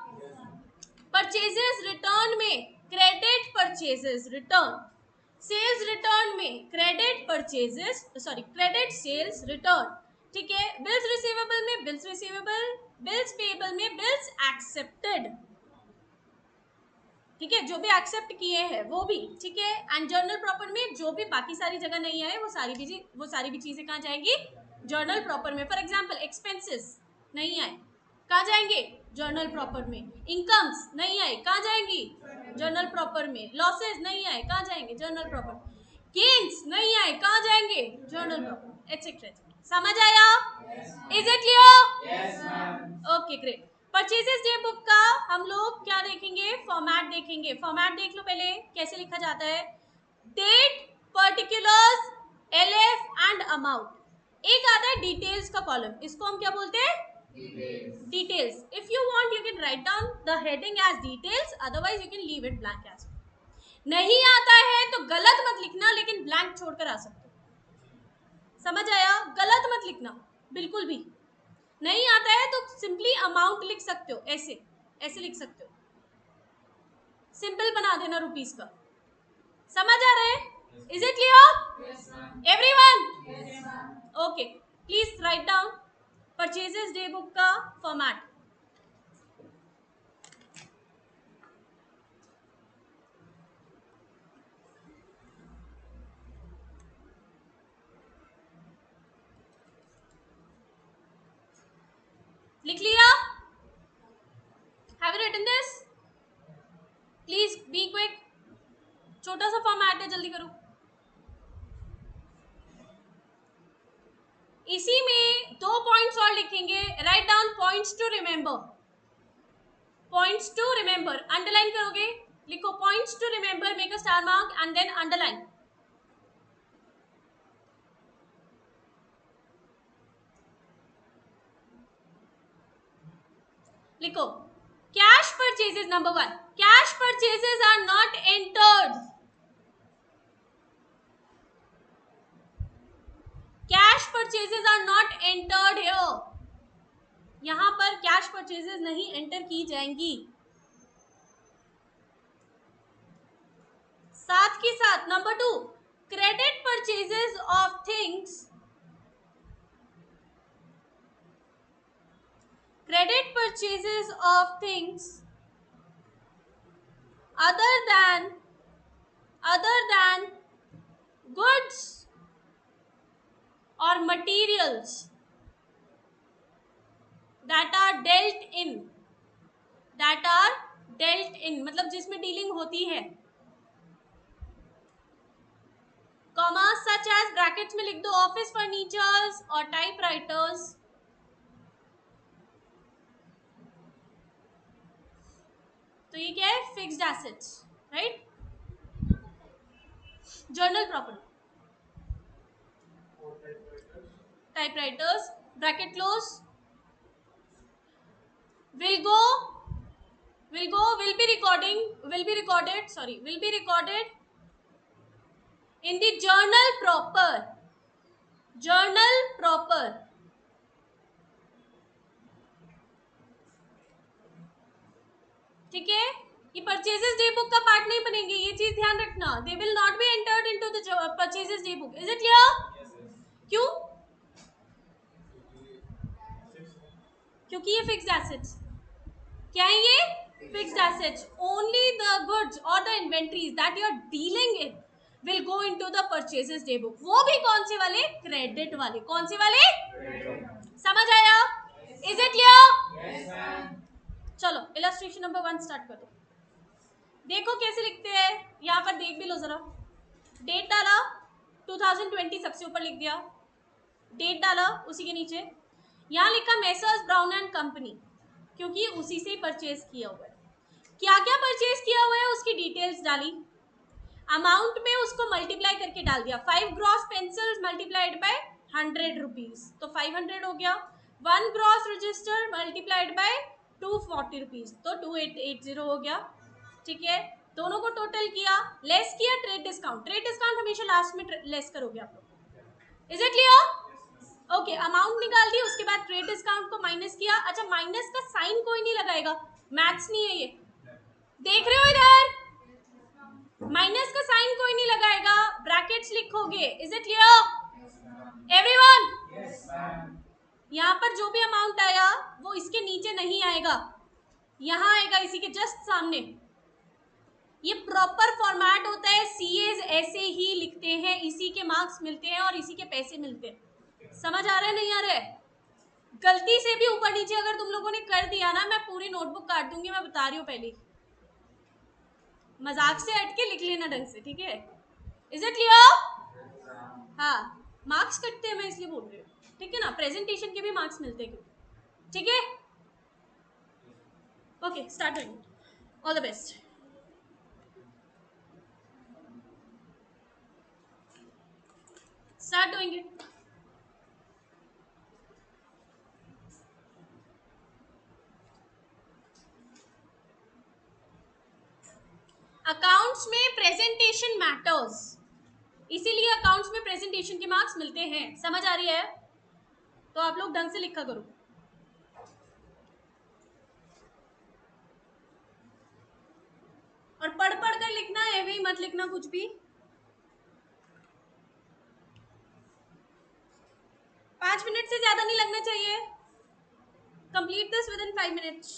Purchases return में credit purchases return, sales return में credit purchases, sorry credit sales return, ठीक है। बिल्स रिसीवेबल में बिल्स रिसीवेबल, बिल्स पेएबल में बिल्स एक्सेप्टेड, ठीक है, जो भी एक्सेप्ट किए हैं वो भी, ठीक है। एंड जर्नल प्रॉपर में जो भी बाकी सारी जगह नहीं आए वो सारी भी चीजें कहाँ जाएंगी, जर्नल प्रॉपर में। फॉर एग्जांपल एक्सपेंसेस नहीं आए, कहाँ जाएंगे, जर्नल प्रॉपर में। इनकम्स नहीं आए, कहाँ जाएंगी, जर्नल प्रॉपर में। लॉसेस नहीं आए, कहाँ जाएंगे, जर्नल प्रॉपर। गेन्स नहीं आए, कहाँ जाएंगे, जर्नल प्रॉपर, एटसेट्रा। समझ आया, is it clear. Okay great. Purchases day book का हम लोग क्या देखेंगे, फॉर्मेट देखेंगे। फॉर्मेट देख लो पहले कैसे लिखा जाता है। Date, particulars, LF and amount. एक आता है डिटेल्स का कॉलम, इसको हम क्या बोलते हैं? Details. If you want you can write down the heading as details, otherwise you can leave it blank as. नहीं आता है तो गलत मत लिखना, लेकिन ब्लैंक छोड़कर आ सकते हो. समझ आया? गलत मत लिखना बिल्कुल भी. नहीं आता है तो सिंपली अमाउंट लिख सकते हो, ऐसे ऐसे लिख सकते हो, सिंपल बना देना रुपीस का. समझ आ रहा है? Is it clear everyone? Okay, please write down purchases day book का फॉर्मेट. लिख लिया? Have you written this? Please be quick. छोटा सा फॉर्मेट है, जल्दी करो. इसी में 2 पॉइंट्स और लिखेंगे. Write down points to remember. Points to remember underline करोगे. लिखो points to remember, make a star mark and then underline. लिखो cash purchases. Number 1, cash purchases are not entered. Cash purchases are not entered here. यहां पर कैश परचेजेस नहीं एंटर की जाएंगी. साथ के साथ number 2, credit purchases of things, credit purchases of things other than goods or materials that are dealt in मतलब जिसमें डीलिंग होती है. कॉमा सच एज, ब्रैकेट्स में लिख दो, ऑफिस फर्नीचर्स और टाइपराइटर्स. तो ये क्या है? Fixed assets, right? Journal property, typewriters, bracket close, will be recorded in the journal proper. ठीक है? ये परचेजेस डे बुक का पार्ट नहीं बनेंगे, ये चीज ध्यान रखना. They will not be entered into the purchases day book. Is it clear? क्यों? क्योंकि ये फिक्स्ड एसेट्स. क्या है ये? Fixed assets. Only the goods और the inventories that you are dealing in will go into the purchases day book. वो भी कौन से वाले? क्रेडिट वाले. कौन से वाले? समझ आया? Is it clear? चलो इलस्ट्रेशन नंबर 1 स्टार्ट कर दो. देखो कैसे लिखते हैं. यहाँ पर देख भी लो जरा. डेट डाला 2020, सबसे ऊपर लिख दिया. डेट डाला उसी के नीचे. यहाँ लिखा मेसर्स ब्राउन एंड कंपनी, क्योंकि उसी से ही परचेज किया हुआ है. क्या क्या परचेज किया हुआ है उसकी डिटेल्स डाली. अमाउंट में उसको मल्टीप्लाई करके डाल दिया. 5 gross pencils multiplied by 100 rupees, तो 500 हो गया. 1 gross register multiplied by 240 rupees, तो 2880 हो गया. ठीक है? दोनों को टोटल किया, लेस किया ट्रेड डिस्काउंट. ट्रेड डिस्काउंट हमेशा लास्ट में लेस करोगे आप लोग. Is it clear? Okay, amount निकाल दी, उसके बाद ट्रेड डिस्काउंट को माइनस किया. अच्छा, माइनस का साइन कोई नहीं लगाएगा, मैथ्स नहीं है ये. देख रहे हो इधर? माइनस का साइन कोई नहीं लगाएगा, ब्रैकेट्स लिखोगे. Is it clear everyone? यहाँ पर जो भी अमाउंट आया वो इसके नीचे नहीं आएगा, यहाँ आएगा इसी के जस्ट सामने. ये प्रॉपर फॉर्मेट होता है. सीएज ऐसे ही लिखते हैं, इसी के मार्क्स मिलते हैं और इसी के पैसे मिलते हैं. समझ आ रहा है? नहीं आ रहा है? गलती से भी ऊपर नीचे अगर तुम लोगों ने कर दिया ना, मैं पूरी नोटबुक काट दूंगी. मैं बता रही हूँ पहले. मजाक से हट के लिख लेना ढंग से, ठीक है? Is it clear? हाँ, मार्क्स कटते हैं, मैं इसलिए बोल रही हूँ. ठीक है ना? प्रेजेंटेशन के भी मार्क्स मिलते हैं. ठीक है? ओके, स्टार्ट करेंगे. All the best. Start doing it. Accounts में प्रेजेंटेशन मैटर्स, इसीलिए अकाउंट्स में प्रेजेंटेशन के मार्क्स मिलते हैं। समझ आ रही है? तो आप लोग ढंग से लिखा करो। और पढ़ पढ़ कर लिखना है, वही मत लिखना कुछ भी। 5 मिनट से ज्यादा नहीं लगना चाहिए। Complete this within 5 minutes.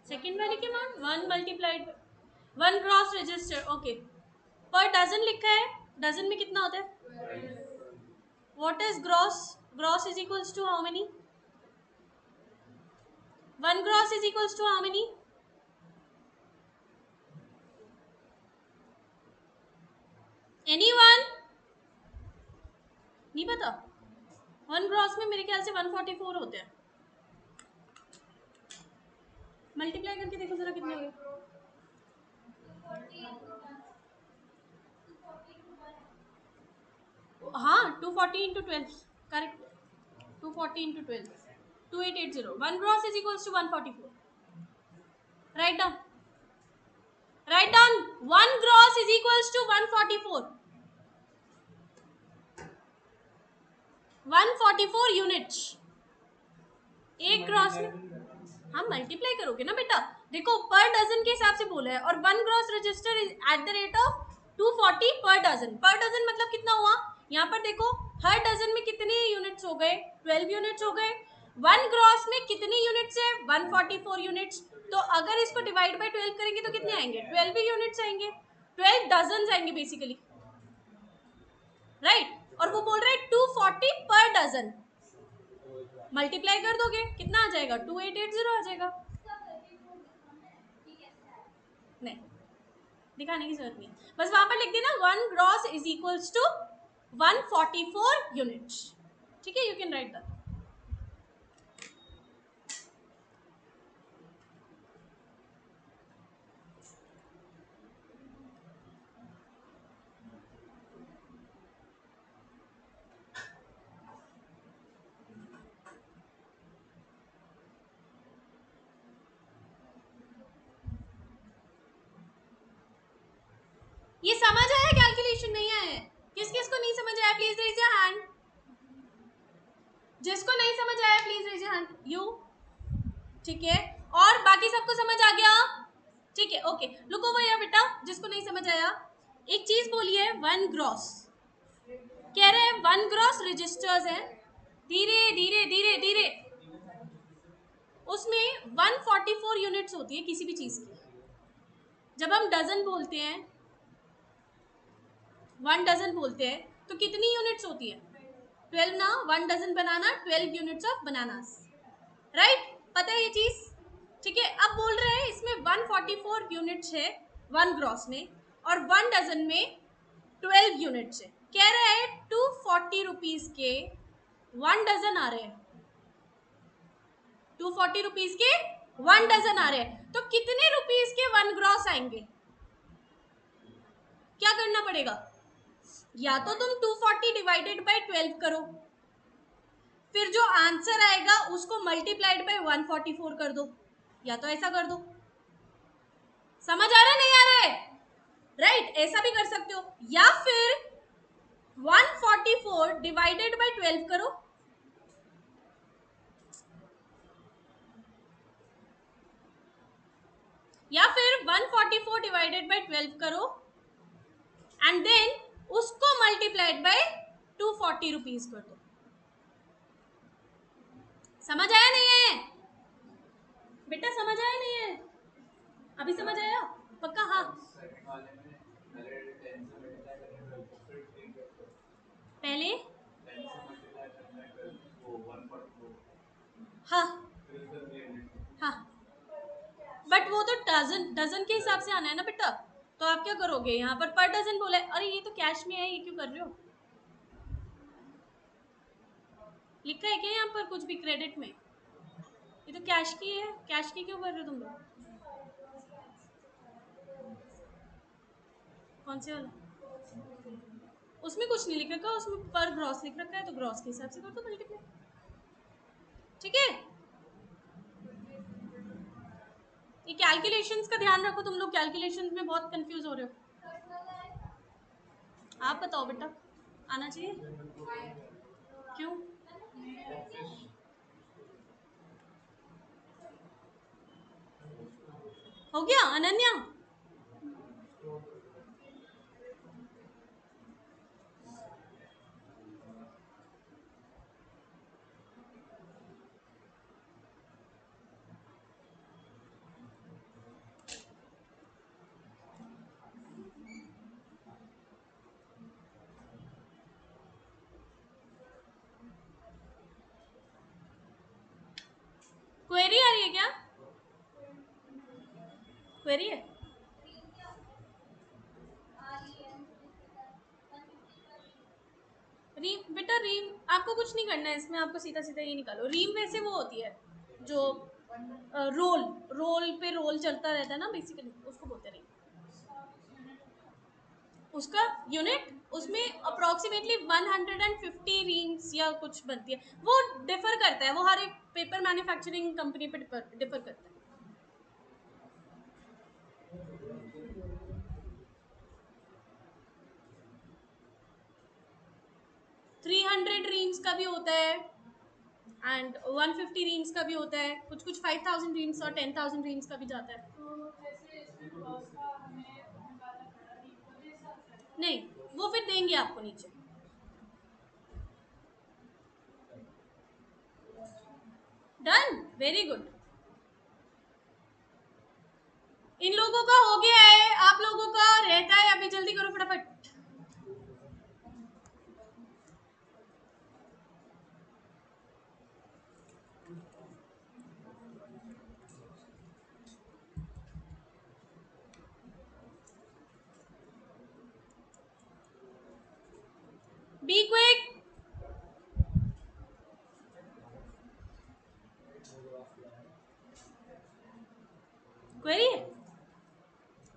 Second वाले के amount 1 multiplied 1 gross register. Okay, per dozen लिखा है, डजन में कितना होता है? What is gross? Gross is equals to how many? 1 gross is equals to how many? Anyone? नहीं पता? 1 ग्रॉस में मेरे ख्याल से 144 होते हैं। मल्टीप्लाई करके देखो जरा कितने हो गए। हाँ, 240 into 12 correct. 240 into 12 2880। 1 gross is equals to 144। Write down, write down. 1 gross is equals to 144। 144 units एक ग्रॉस में। हम मल्टीप्लाई करोगे ना बेटा, देखो पर डजन के हिसाब से बोला है, और 1 gross register is at the rate of 240 per dozen. पर डजन मतलब कितना हुआ? यहाँ पर देखो हर डजन में कितने यूनिट्स हो गए? 12 यूनिट्स हो गए। 1 ग्रॉस में कितनी यूनिट्स है? 144 यूनिट्स। तो अगर इसको डिवाइड बाय 12 करेंगे तो कितने आएंगे? 12 यूनिट्स आएंगे, 12 डजन आएंगे बेसिकली, राइट। और वो बोल रहे हैं 240 पर डजन। मल्टीप्लाई कर दोगे कितना आ जाएगा? 2880 आ जाएगा। नहीं, दिखाने की जरूरत नहीं, बस वहां पर लिख देना 1 gross is equals to 144 units. ठीक है, यू कैन राइट दैट। ये समझ आया? कैलकुलेशन नहीं आया? किस किस को नहीं समझ आया? Please raise your hand. जिसको नहीं समझ आया please raise your hand. You, ठीक है। और बाकी सबको समझ आ गया? ठीक है, ओके। लुक ओवर हियर बेटा, जिसको नहीं समझ आया एक चीज बोलिए। 1 ग्रॉस कह रहे हैं, 1 ग्रॉस रजिस्टर्स है। धीरे धीरे धीरे धीरे, उसमें 144 यूनिट्स होती है किसी भी चीज की। जब हम डजन बोलते हैं, 1 डजन बोलते हैं, तो कितनी यूनिट्स होती है? 12 ना, 1 dozen banana 12 units of bananas, right? पता है ये चीज? ठीक है। अब बोल रहे हैं इसमें 144 यूनिट्स है 1 ग्रॉस में, और 1 डजन में 12 यूनिट्स है। कह रहे हैं 240 रुपीज के 1 डजन आ रहे हैं, 240 रुपीज के 1 डजन आ रहे हैं, तो कितने रुपीज के 1 ग्रॉस आएंगे? क्या करना पड़ेगा? या तो तुम 240 डिवाइडेड बाय 12 करो, फिर जो आंसर आएगा उसको मल्टीप्लाइड बाय 144 कर दो, या तो ऐसा कर दो। समझ आ रहा है नहीं आ रहा है? राइट, ऐसा भी कर सकते हो, या फिर 144 डिवाइडेड बाय 12 करो, या फिर 144 डिवाइडेड बाय 12 करो एंड देन उसको मल्टीप्लाइड बाय 240 रुपीज कर दो। समझ आया नहीं है बेटा? समझ आया नहीं है? अभी समझ आया पक्का? हाँ, पहले हाँ हाँ, बट वो तो डजन डजन के हिसाब से आना है ना बेटा। तो आप क्या करोगे? यहाँ पर डजन बोला है। अरे ये तो कैश में है, ये क्यों कर रहे हो? लिखा है क्या यहाँ पर कुछ भी क्रेडिट में? ये तो कैश की है, कैश की क्यों कर रहे हो तुम लोग? कौन से वाला? उसमें कुछ नहीं लिख रखा, उसमें पर ग्रॉस लिख रखा है, तो ग्रॉस के हिसाब से कर दो मल्टीप्लाई। ठीक है, ये कैलकुलेशंस का ध्यान रखो, तुम लोग कैलकुलेशंस में बहुत कंफ्यूज हो रहे हो। आप बताओ बेटा, आना चाहिए? क्यों? हो गया अनन्या? क्वेरी आ रही है क्या? क्वेरी है? रीम बेटा, रीम आपको कुछ नहीं करना है इसमें, आपको सीधा सीधा ये निकालो। रीम वैसे वो होती है जो रोल रोल पे रोल चलता रहता है ना, बेसिकली उसको बोलते हैं रीम। उसका यूनिट, उसमें अप्रोक्सीमेटली 150 रीम्स या कुछ बनती है। वो डिफर करता है, वो हर एक पेपर मैन्युफैक्चरिंग कंपनी पे डिफर करता है। 300 रीम्स का भी होता है एंड 150 रीम्स का भी होता है, कुछ कुछ 5000 रीम्स और 10,000 रीम्स का भी जाता है। नहीं, वो फिर देंगे आपको नीचे। Done, very good. इन लोगों का हो गया है, आप लोगों का रहता है, अभी जल्दी करो फटाफट। Be quick. क्वेरी है?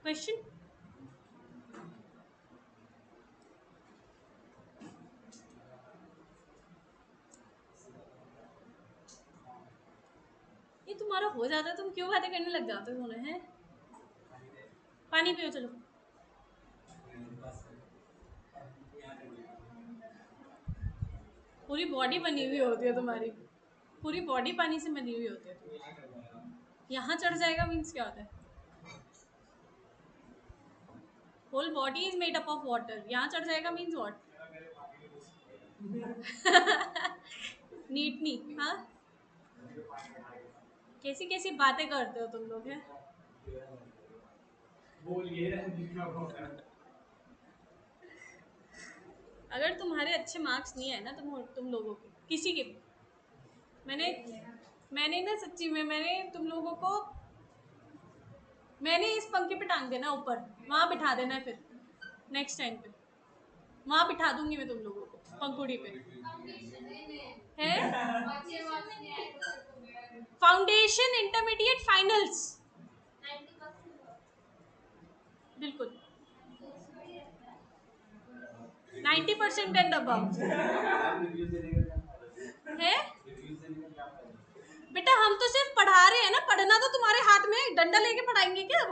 क्वेश्चन? ये तुम्हारा हो जाता है, तुम क्यों बातें करने लग जाते हो? हैं, पानी पियो चलो। पूरी बॉडी बनी हुई होती है तुम्हारी, पूरी बॉडी पानी से बनी हुई होती है। यहाँ चढ़ जाएगा मीन्स क्या होता है? Whole body is made up of water, यहाँ चढ़ जाएगा मीन्स व्हाट? नीट नी, हाँ? कैसी कैसी बातें करते हो तुम लोग हैं? अगर तुम्हारे अच्छे मार्क्स नहीं है ना तुम लोगों के किसी के भी, मैंने ना सच्ची में तुम लोगों को मैंने इस पंखे पे टांग देना, ऊपर वहां बिठा देना है, फिर नेक्स्ट टाइम पे वहां बिठा दूंगी मैं तुम लोगों को पंखुड़ी पे है। फाउंडेशन इंटरमीडिएट फाइनल्स बिल्कुल 90% एंड अबव है। बेटा हम तो सिर्फ पढ़ा रहे हैं ना, पढ़ना तो तुम्हारे हाथ में, डंडा लेके पढ़ाएंगे क्या अब?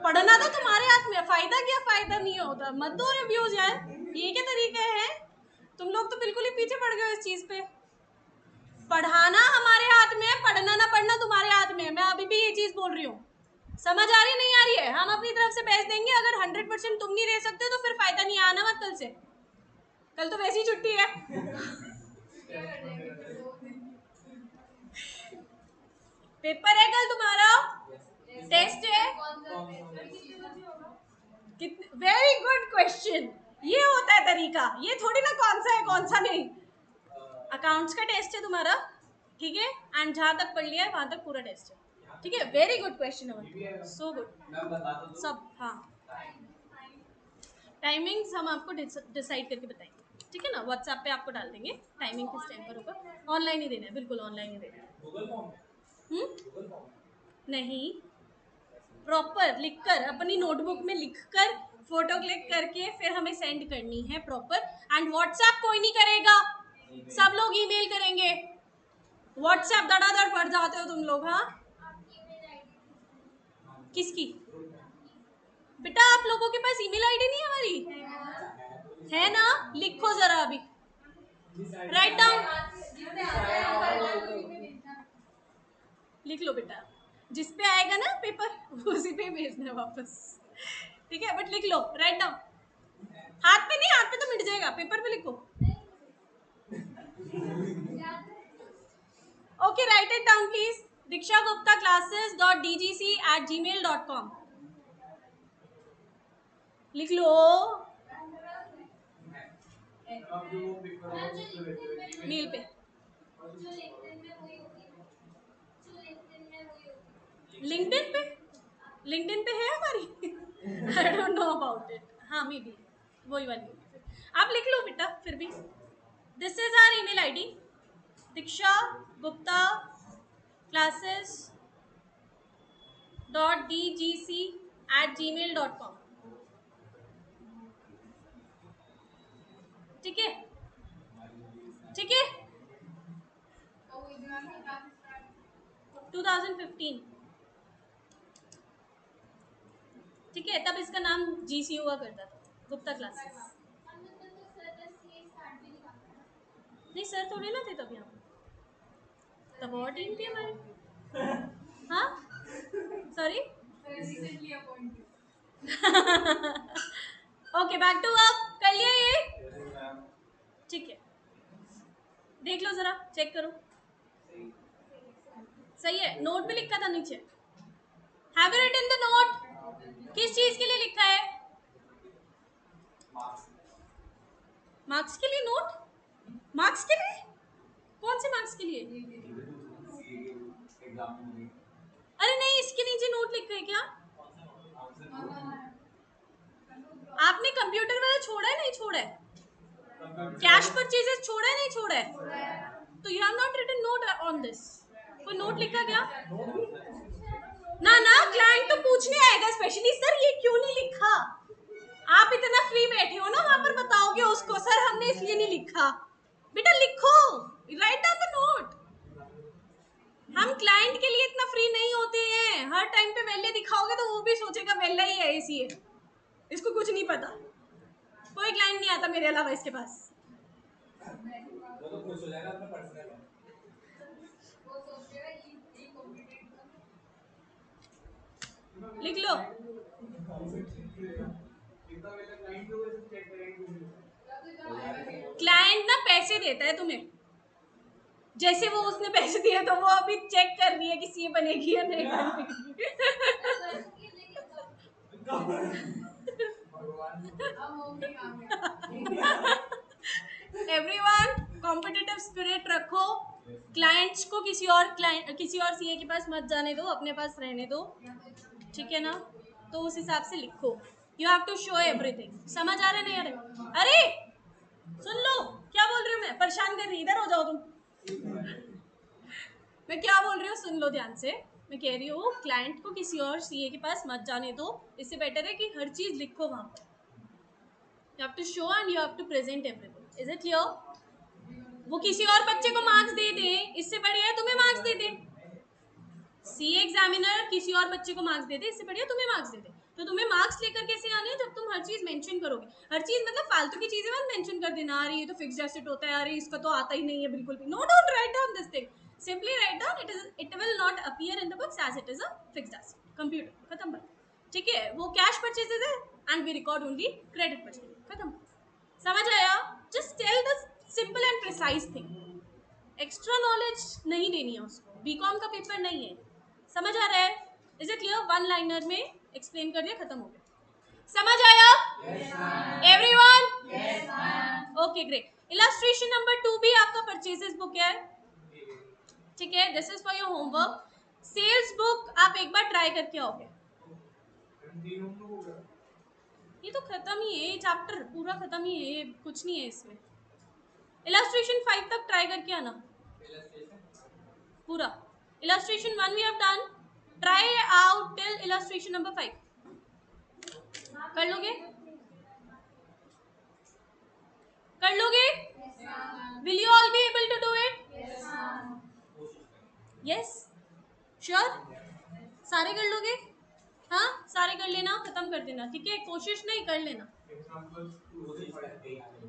पढ़ना तो तुम्हारे हाथ में, फायदा क्या फायदा नहीं होता, मत दो रिव्यूज यार, ये क्या तरीका है? तुम लोग तो बिल्कुल ही पीछे पड़ गए इस चीज पे। पढ़ाना हमारे हाथ में है, पढ़ना ना पढ़ना तुम्हारे हाथ में है। मैं अभी भी ये चीज बोल रही हूँ, समझ आ रही नहीं आ रही है? हम अपनी तरफ से बेस्ट देंगे, अगर 100% तुम नहीं दे सकते तो फिर फायदा नहीं, आना मत कल से, कल तो वैसी छुट्टी है। पेपर है कल तुम्हारा, टेस्ट है। वेरी गुड क्वेश्चन, ये होता है तरीका, ये थोड़ी ना कौन सा है कौन सा नहीं। अकाउंट्स का टेस्ट है तुम्हारा, ठीक है, एंड जहां तक पढ़ लिया है वहां तक पूरा टेस्ट है, ठीक है। Very good question, so good सब। हाँ, टाइमिंग्स हम आपको डिसाइड करके बताएंगे, ठीक है ना, व्हाट्सएप पे आपको डाल देंगे टाइमिंग किस टाइम पर होगा। ऑनलाइन ही देना है, बिल्कुल ऑनलाइन ही देना है। नहीं, प्रॉपर लिखकर अपनी नोटबुक में लिखकर फोटो क्लिक करके फिर हमें सेंड करनी है प्रॉपर। एंड व्हाट्सएप कोई नहीं करेगा, सब लोग ईमेल करेंगे। व्हाट्सएप धड़ाधड़ पढ़ जाते हो तुम लोग। हाँ, किसकी? बेटा आप लोगों के पास ईमेल आईडी नहीं है हमारी, है ना? लिखो जरा अभी, राइट डाउन, लिख लो बेटा, जिस पे आएगा ना पेपर उसी पे भेजना है वापस, ठीक है, बट लिख लो, राइट डाउन। हाथ पे नहीं, हाथ पे तो मिट जाएगा, पेपर पे लिखो। Okay, right it down please, dikshaguptaclasses.dgc@gmail.com, लिख लो। मेल पे, लिंक्डइन पे, लिंक्डइन पे है हमारी। I don't know about it, हाँ मे बी वही वाली होगी। आप लिख लो बेटा फिर भी, this is our email ID, Diksha Gupta classes.dgc@gmail.com, ठीक है, ठीक है। 2015, ठीक है, तब इसका नाम जीसी हुआ करता था, गुप्ता क्लासेस। नहीं सर थोड़े ना थे तब यहाँ, तब और टीम थी हमारी। हाँ sorry. Okay, back to work, कर लिया ये, ठीक है, देख लो जरा, चेक करो, सही है। नोट पे लिखा था नीचे, have you written the note? किस चीज के लिए लिखा है? मार्क्स के लिए नोट? मार्क्स के लिए? कौन से मार्क्स के लिए? अरे नहीं, इसके नीचे नोट लिखा है क्या? आपने कंप्यूटर वाला छोड़ा है नहीं छोड़ा है? कैश परचेजेस छोड़ा है नहीं छोड़ा है? तो you have not written note on this, कोई नोट लिखा क्या? ना ना, क्लाइंट तो पूछने आएगा स्पेशली, सर ये क्यों नहीं लिखा? आप इतना फ्री बैठे हो ना, वहां पर बताओगे उसको सर हमने इसलिए नहीं लिखा। बेटा लिखो, राइट डाउन द नोट। हम क्लाइंट के लिए इतना फ्री नहीं होते हैं, हर टाइम पे वेले दिखाओगे तो वो भी सोचेगा वेला ही है ऐसी है, इसको कुछ नहीं पता। कोई क्लाइंट नहीं आता मेरे अलावा इसके पास। वो तो खुश हो जाएगा अपना पर्सनल है, वो सोचेगा ये लिख लो। क्लाइंट ना पैसे देता है तुम्हें, जैसे वो उसने पैसे दिए तो वो अभी चेक कर रही है कि सी बनेगी या नहीं बनेगी। एवरीवन कॉम्पिटिटिव स्पिरिट रखो, क्लाइंट्स को किसी और सीए के पास मत जाने दो, अपने पास रहने दो, ठीक है ना? तो उस हिसाब से लिखो, you have to show everything. समझ आ रहे नहीं आ रहे? अरे सुन लो क्या बोल रही हूँ मैं, परेशान कर रही, इधर हो जाओ तुम। मैं क्या बोल रही हूँ सुन लो ध्यान से। मैं कह रही हूँ क्लाइंट को किसी और सीए के पास मत जाने दो, इससे बेटर है कि हर चीज लिखो वहां पर। You have to show and you have to present everything. Is it clear? वो किसी और बच्चे को मार्क्स दे दे, इससे बढ़िया है तुम्हें मार्क्स दे दे। सीए एग्जामिनर किसी और बच्चे को मार्क्स दे दे, इससे बढ़िया तुम्हें मार्क्स दे दे। तो तुम्हें मार्क्स लेकर कैसे आने हैं? जब तुम हर चीज मेंशन करोगे। हर चीज मतलब फालतू की चीजें मत मेंशन कर देना, अरे ये तो फिक्स्ड एसेट होता है, अरे इसका तो आता ही नहीं है बिल्कुल भी। No, don't write down this thing, simply write down it will not appear in the books as it is a fixed asset. Computer खत्म बात, ठीक है? वो कैश परचेजेस है and we record only credit purchase, खत्म। समझ आया? Just tell the simple and precise thing, extra knowledge नहीं देनी है उसको, बीकॉम का पेपर नहीं है। समझ आ रहा है? Is it clear? One liner में एक्सप्लेन कर दिया, खत्म हो गया। समझ आया? Everyone? Okay great. Illustration number 2 भी आपका परचेजेस बुक है, ठीक है? This is for your homework. Sales book आप एक बार ट्राई करके आओगे। ये तो खत्म ही है, चैप्टर पूरा खत्म ही है, कुछ नहीं है इसमें। इलस्ट्रेशन 5 तक ट्राई करके आना पूरा। Illustration 1 we have done, try out till illustration number 5। कर लोगे? कर लोगे? Will you all be able to do it? Yes, sure? सारे कर लोगे? हाँ, सारे कर लेना, खत्म कर देना, ठीक है? कोशिश नहीं, कर लेना।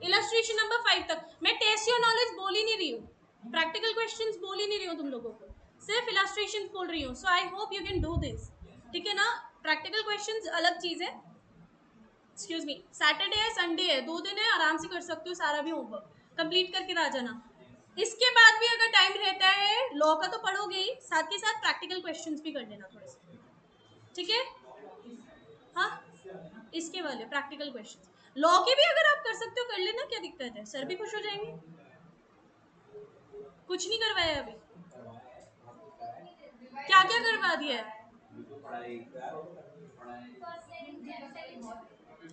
इलस्ट्रेशन नंबर 5 तक। मैं टेस्ट योर नॉलेज बोल ही नहीं रही हूँ, प्रैक्टिकल क्वेश्चंस बोल ही नहीं रही हूँ तुम लोगों को, सिर्फ इलस्ट्रेशन बोल रही हूँ। So I hope you can do this, ठीक है ना? प्रैक्टिकल क्वेश्चंस अलग चीज है। एक्सक्यूज मी, सैटरडे है, संडे है, 2 दिन है, आराम से कर सकते हो सारा भी होमवर्क कंप्लीट करके आ जाना। इसके बाद भी अगर टाइम रहता है, लॉ का तो पढ़ोगे ही, साथ के साथ प्रैक्टिकल क्वेश्चंस भी कर लेना थोड़े से, ठीक है? हाँ, इसके वाले प्रैक्टिकल क्वेश्चंस, लॉ के भी अगर आप कर सकते हो कर लेना, क्या दिक्कत है? सर भी खुश हो जाएंगे। कुछ नहीं करवाया अभी? क्या क्या करवा दिया है?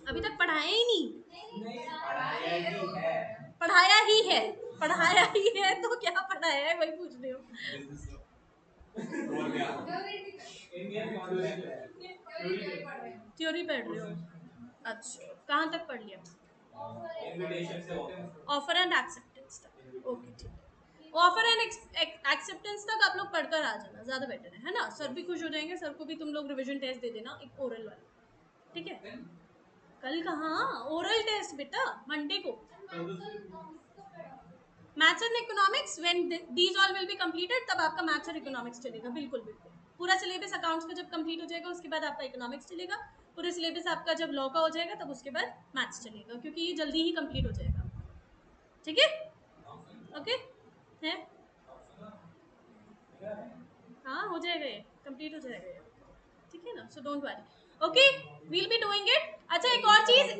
अभी तक पढ़ाया ही नहीं? पढ़ाया ही है, पढ़ाया ही है तो क्या पढ़ाया है वही पूछ रही हूँ। थ्योरी पढ़ रहे हो? अच्छा, कहाँ तक पढ़ लिया? ऑफर एंड एक्सेप्टेंस तक, ओके ठीक है। ऑफर एंड एक्सेप्टेंस तक आप लोग पढ़कर आ जाना, ज्यादा बेटर है ना? सर भी खुश हो जाएंगे, सर को भी तुम लोग रिवीजन टेस्ट दे देना, एक ओरल वाला, ठीक है? कल कहाँ ओरल टेस्ट बेटा, मंडे को। Maths and economics when these all will be completed, तब आपका मैथ्स और इकोनॉमिक्स चलेगा, बिल्कुल बिल्कुल। पूरा सिलेबस अकाउंट्स का जब कंप्लीट हो जाएगा उसके बाद आपका इकोनॉमिक्स चलेगा, पूरे सिलेबस आपका जब लॉ का हो जाएगा तब उसके बाद मैथ्स चलेगा, क्योंकि ये जल्दी ही कंप्लीट हो जाएगा, ठीक है? ओके है? हाँ हो जाएगा, ये कंप्लीट हो जाएगा ये, ठीक है ना? So don't worry, okay we'll be doing it. अच्छा एक और चीज,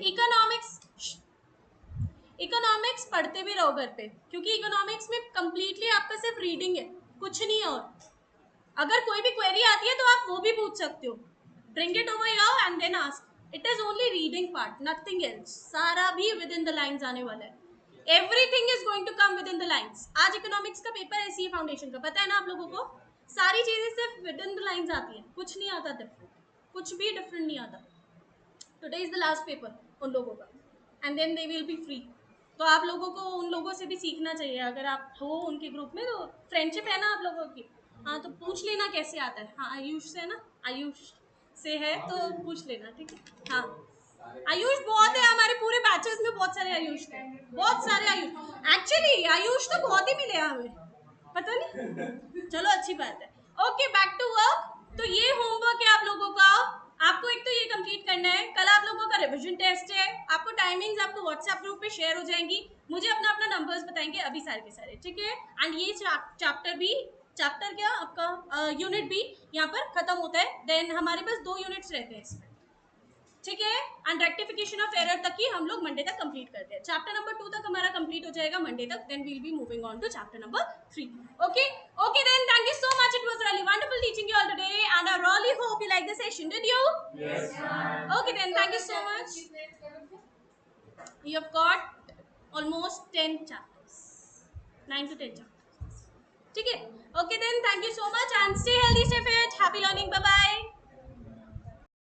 इकोनॉमिक्स पढ़ते भी रहो घर पे, क्योंकि इकोनॉमिक्स में कंप्लीटली आपका सिर्फ रीडिंग है, कुछ नहीं है। और अगर कोई भी क्वेरी आती है तो आप वो भी पूछ सकते हो, bring it over here and then ask. It is only reading part, nothing else, सारा भी विद इन द लाइंस आने वाला है, everything is going to come within the lines. आज इकोनॉमिक्स का पेपर है, सी फाउंडेशन का, पता है ना आप लोगों को? सारी चीजें सिर्फ विद इन द लाइंस आती है, कुछ नहीं आता डिफरेंट, कुछ भी डिफरेंट नहीं आता। Today is the last paper उन लोगों का, and then they will be free. तो आप लोगों को उन लोगों से भी सीखना चाहिए, अगर आप हो उनके ग्रुप में तो फ्रेंडशिप है ना आप लोगों की, हाँ तो पूछ लेना कैसे आता है। हाँ आयुष से है ना, आयुष से है तो पूछ लेना, ठीक है? हाँ आयुष बहुत है, हमारे पूरे बैचेस में बहुत सारे आयुष थे, बहुत सारे आयुष, एक्चुअली आयुष तो बहुत ही मिले हमें, पता नहीं, चलो अच्छी बात है। Okay back to work. तो ये होमवर्क है आप लोगों का, आपको एक तो ये कंप्लीट करना है, कल आप लोगों का रिवीजन टेस्ट है, आपको टाइमिंग्स आपको व्हाट्सएप ग्रुप पे शेयर हो जाएंगी, मुझे अपना अपना नंबर्स बताएंगे अभी सारे के सारे, ठीक है? एंड ये चैप्टर क्या आपका यूनिट भी यहाँ पर खत्म होता है, देन हमारे पास 2 यूनिट्स रहते हैं इसमें, ठीक है, एंड रेक्टिफिकेशन ऑफ एरर तक ही हम लोग मंडे तक कंप्लीट करते हैं। चैप्टर नंबर 2 तक हमारा कंप्लीट हो जाएगा मंडे तक, then we'll be moving on to chapter number 3. Okay okay, then thank you so much. It was really wonderful teaching you all today and I really hope you like the session. Did you? Yes ma'am. Okay then, thank you so much. You have got almost 10 chapters, 9 to 10 chapters. ठीक है, okay then, thank you so much and stay healthy, stay fit.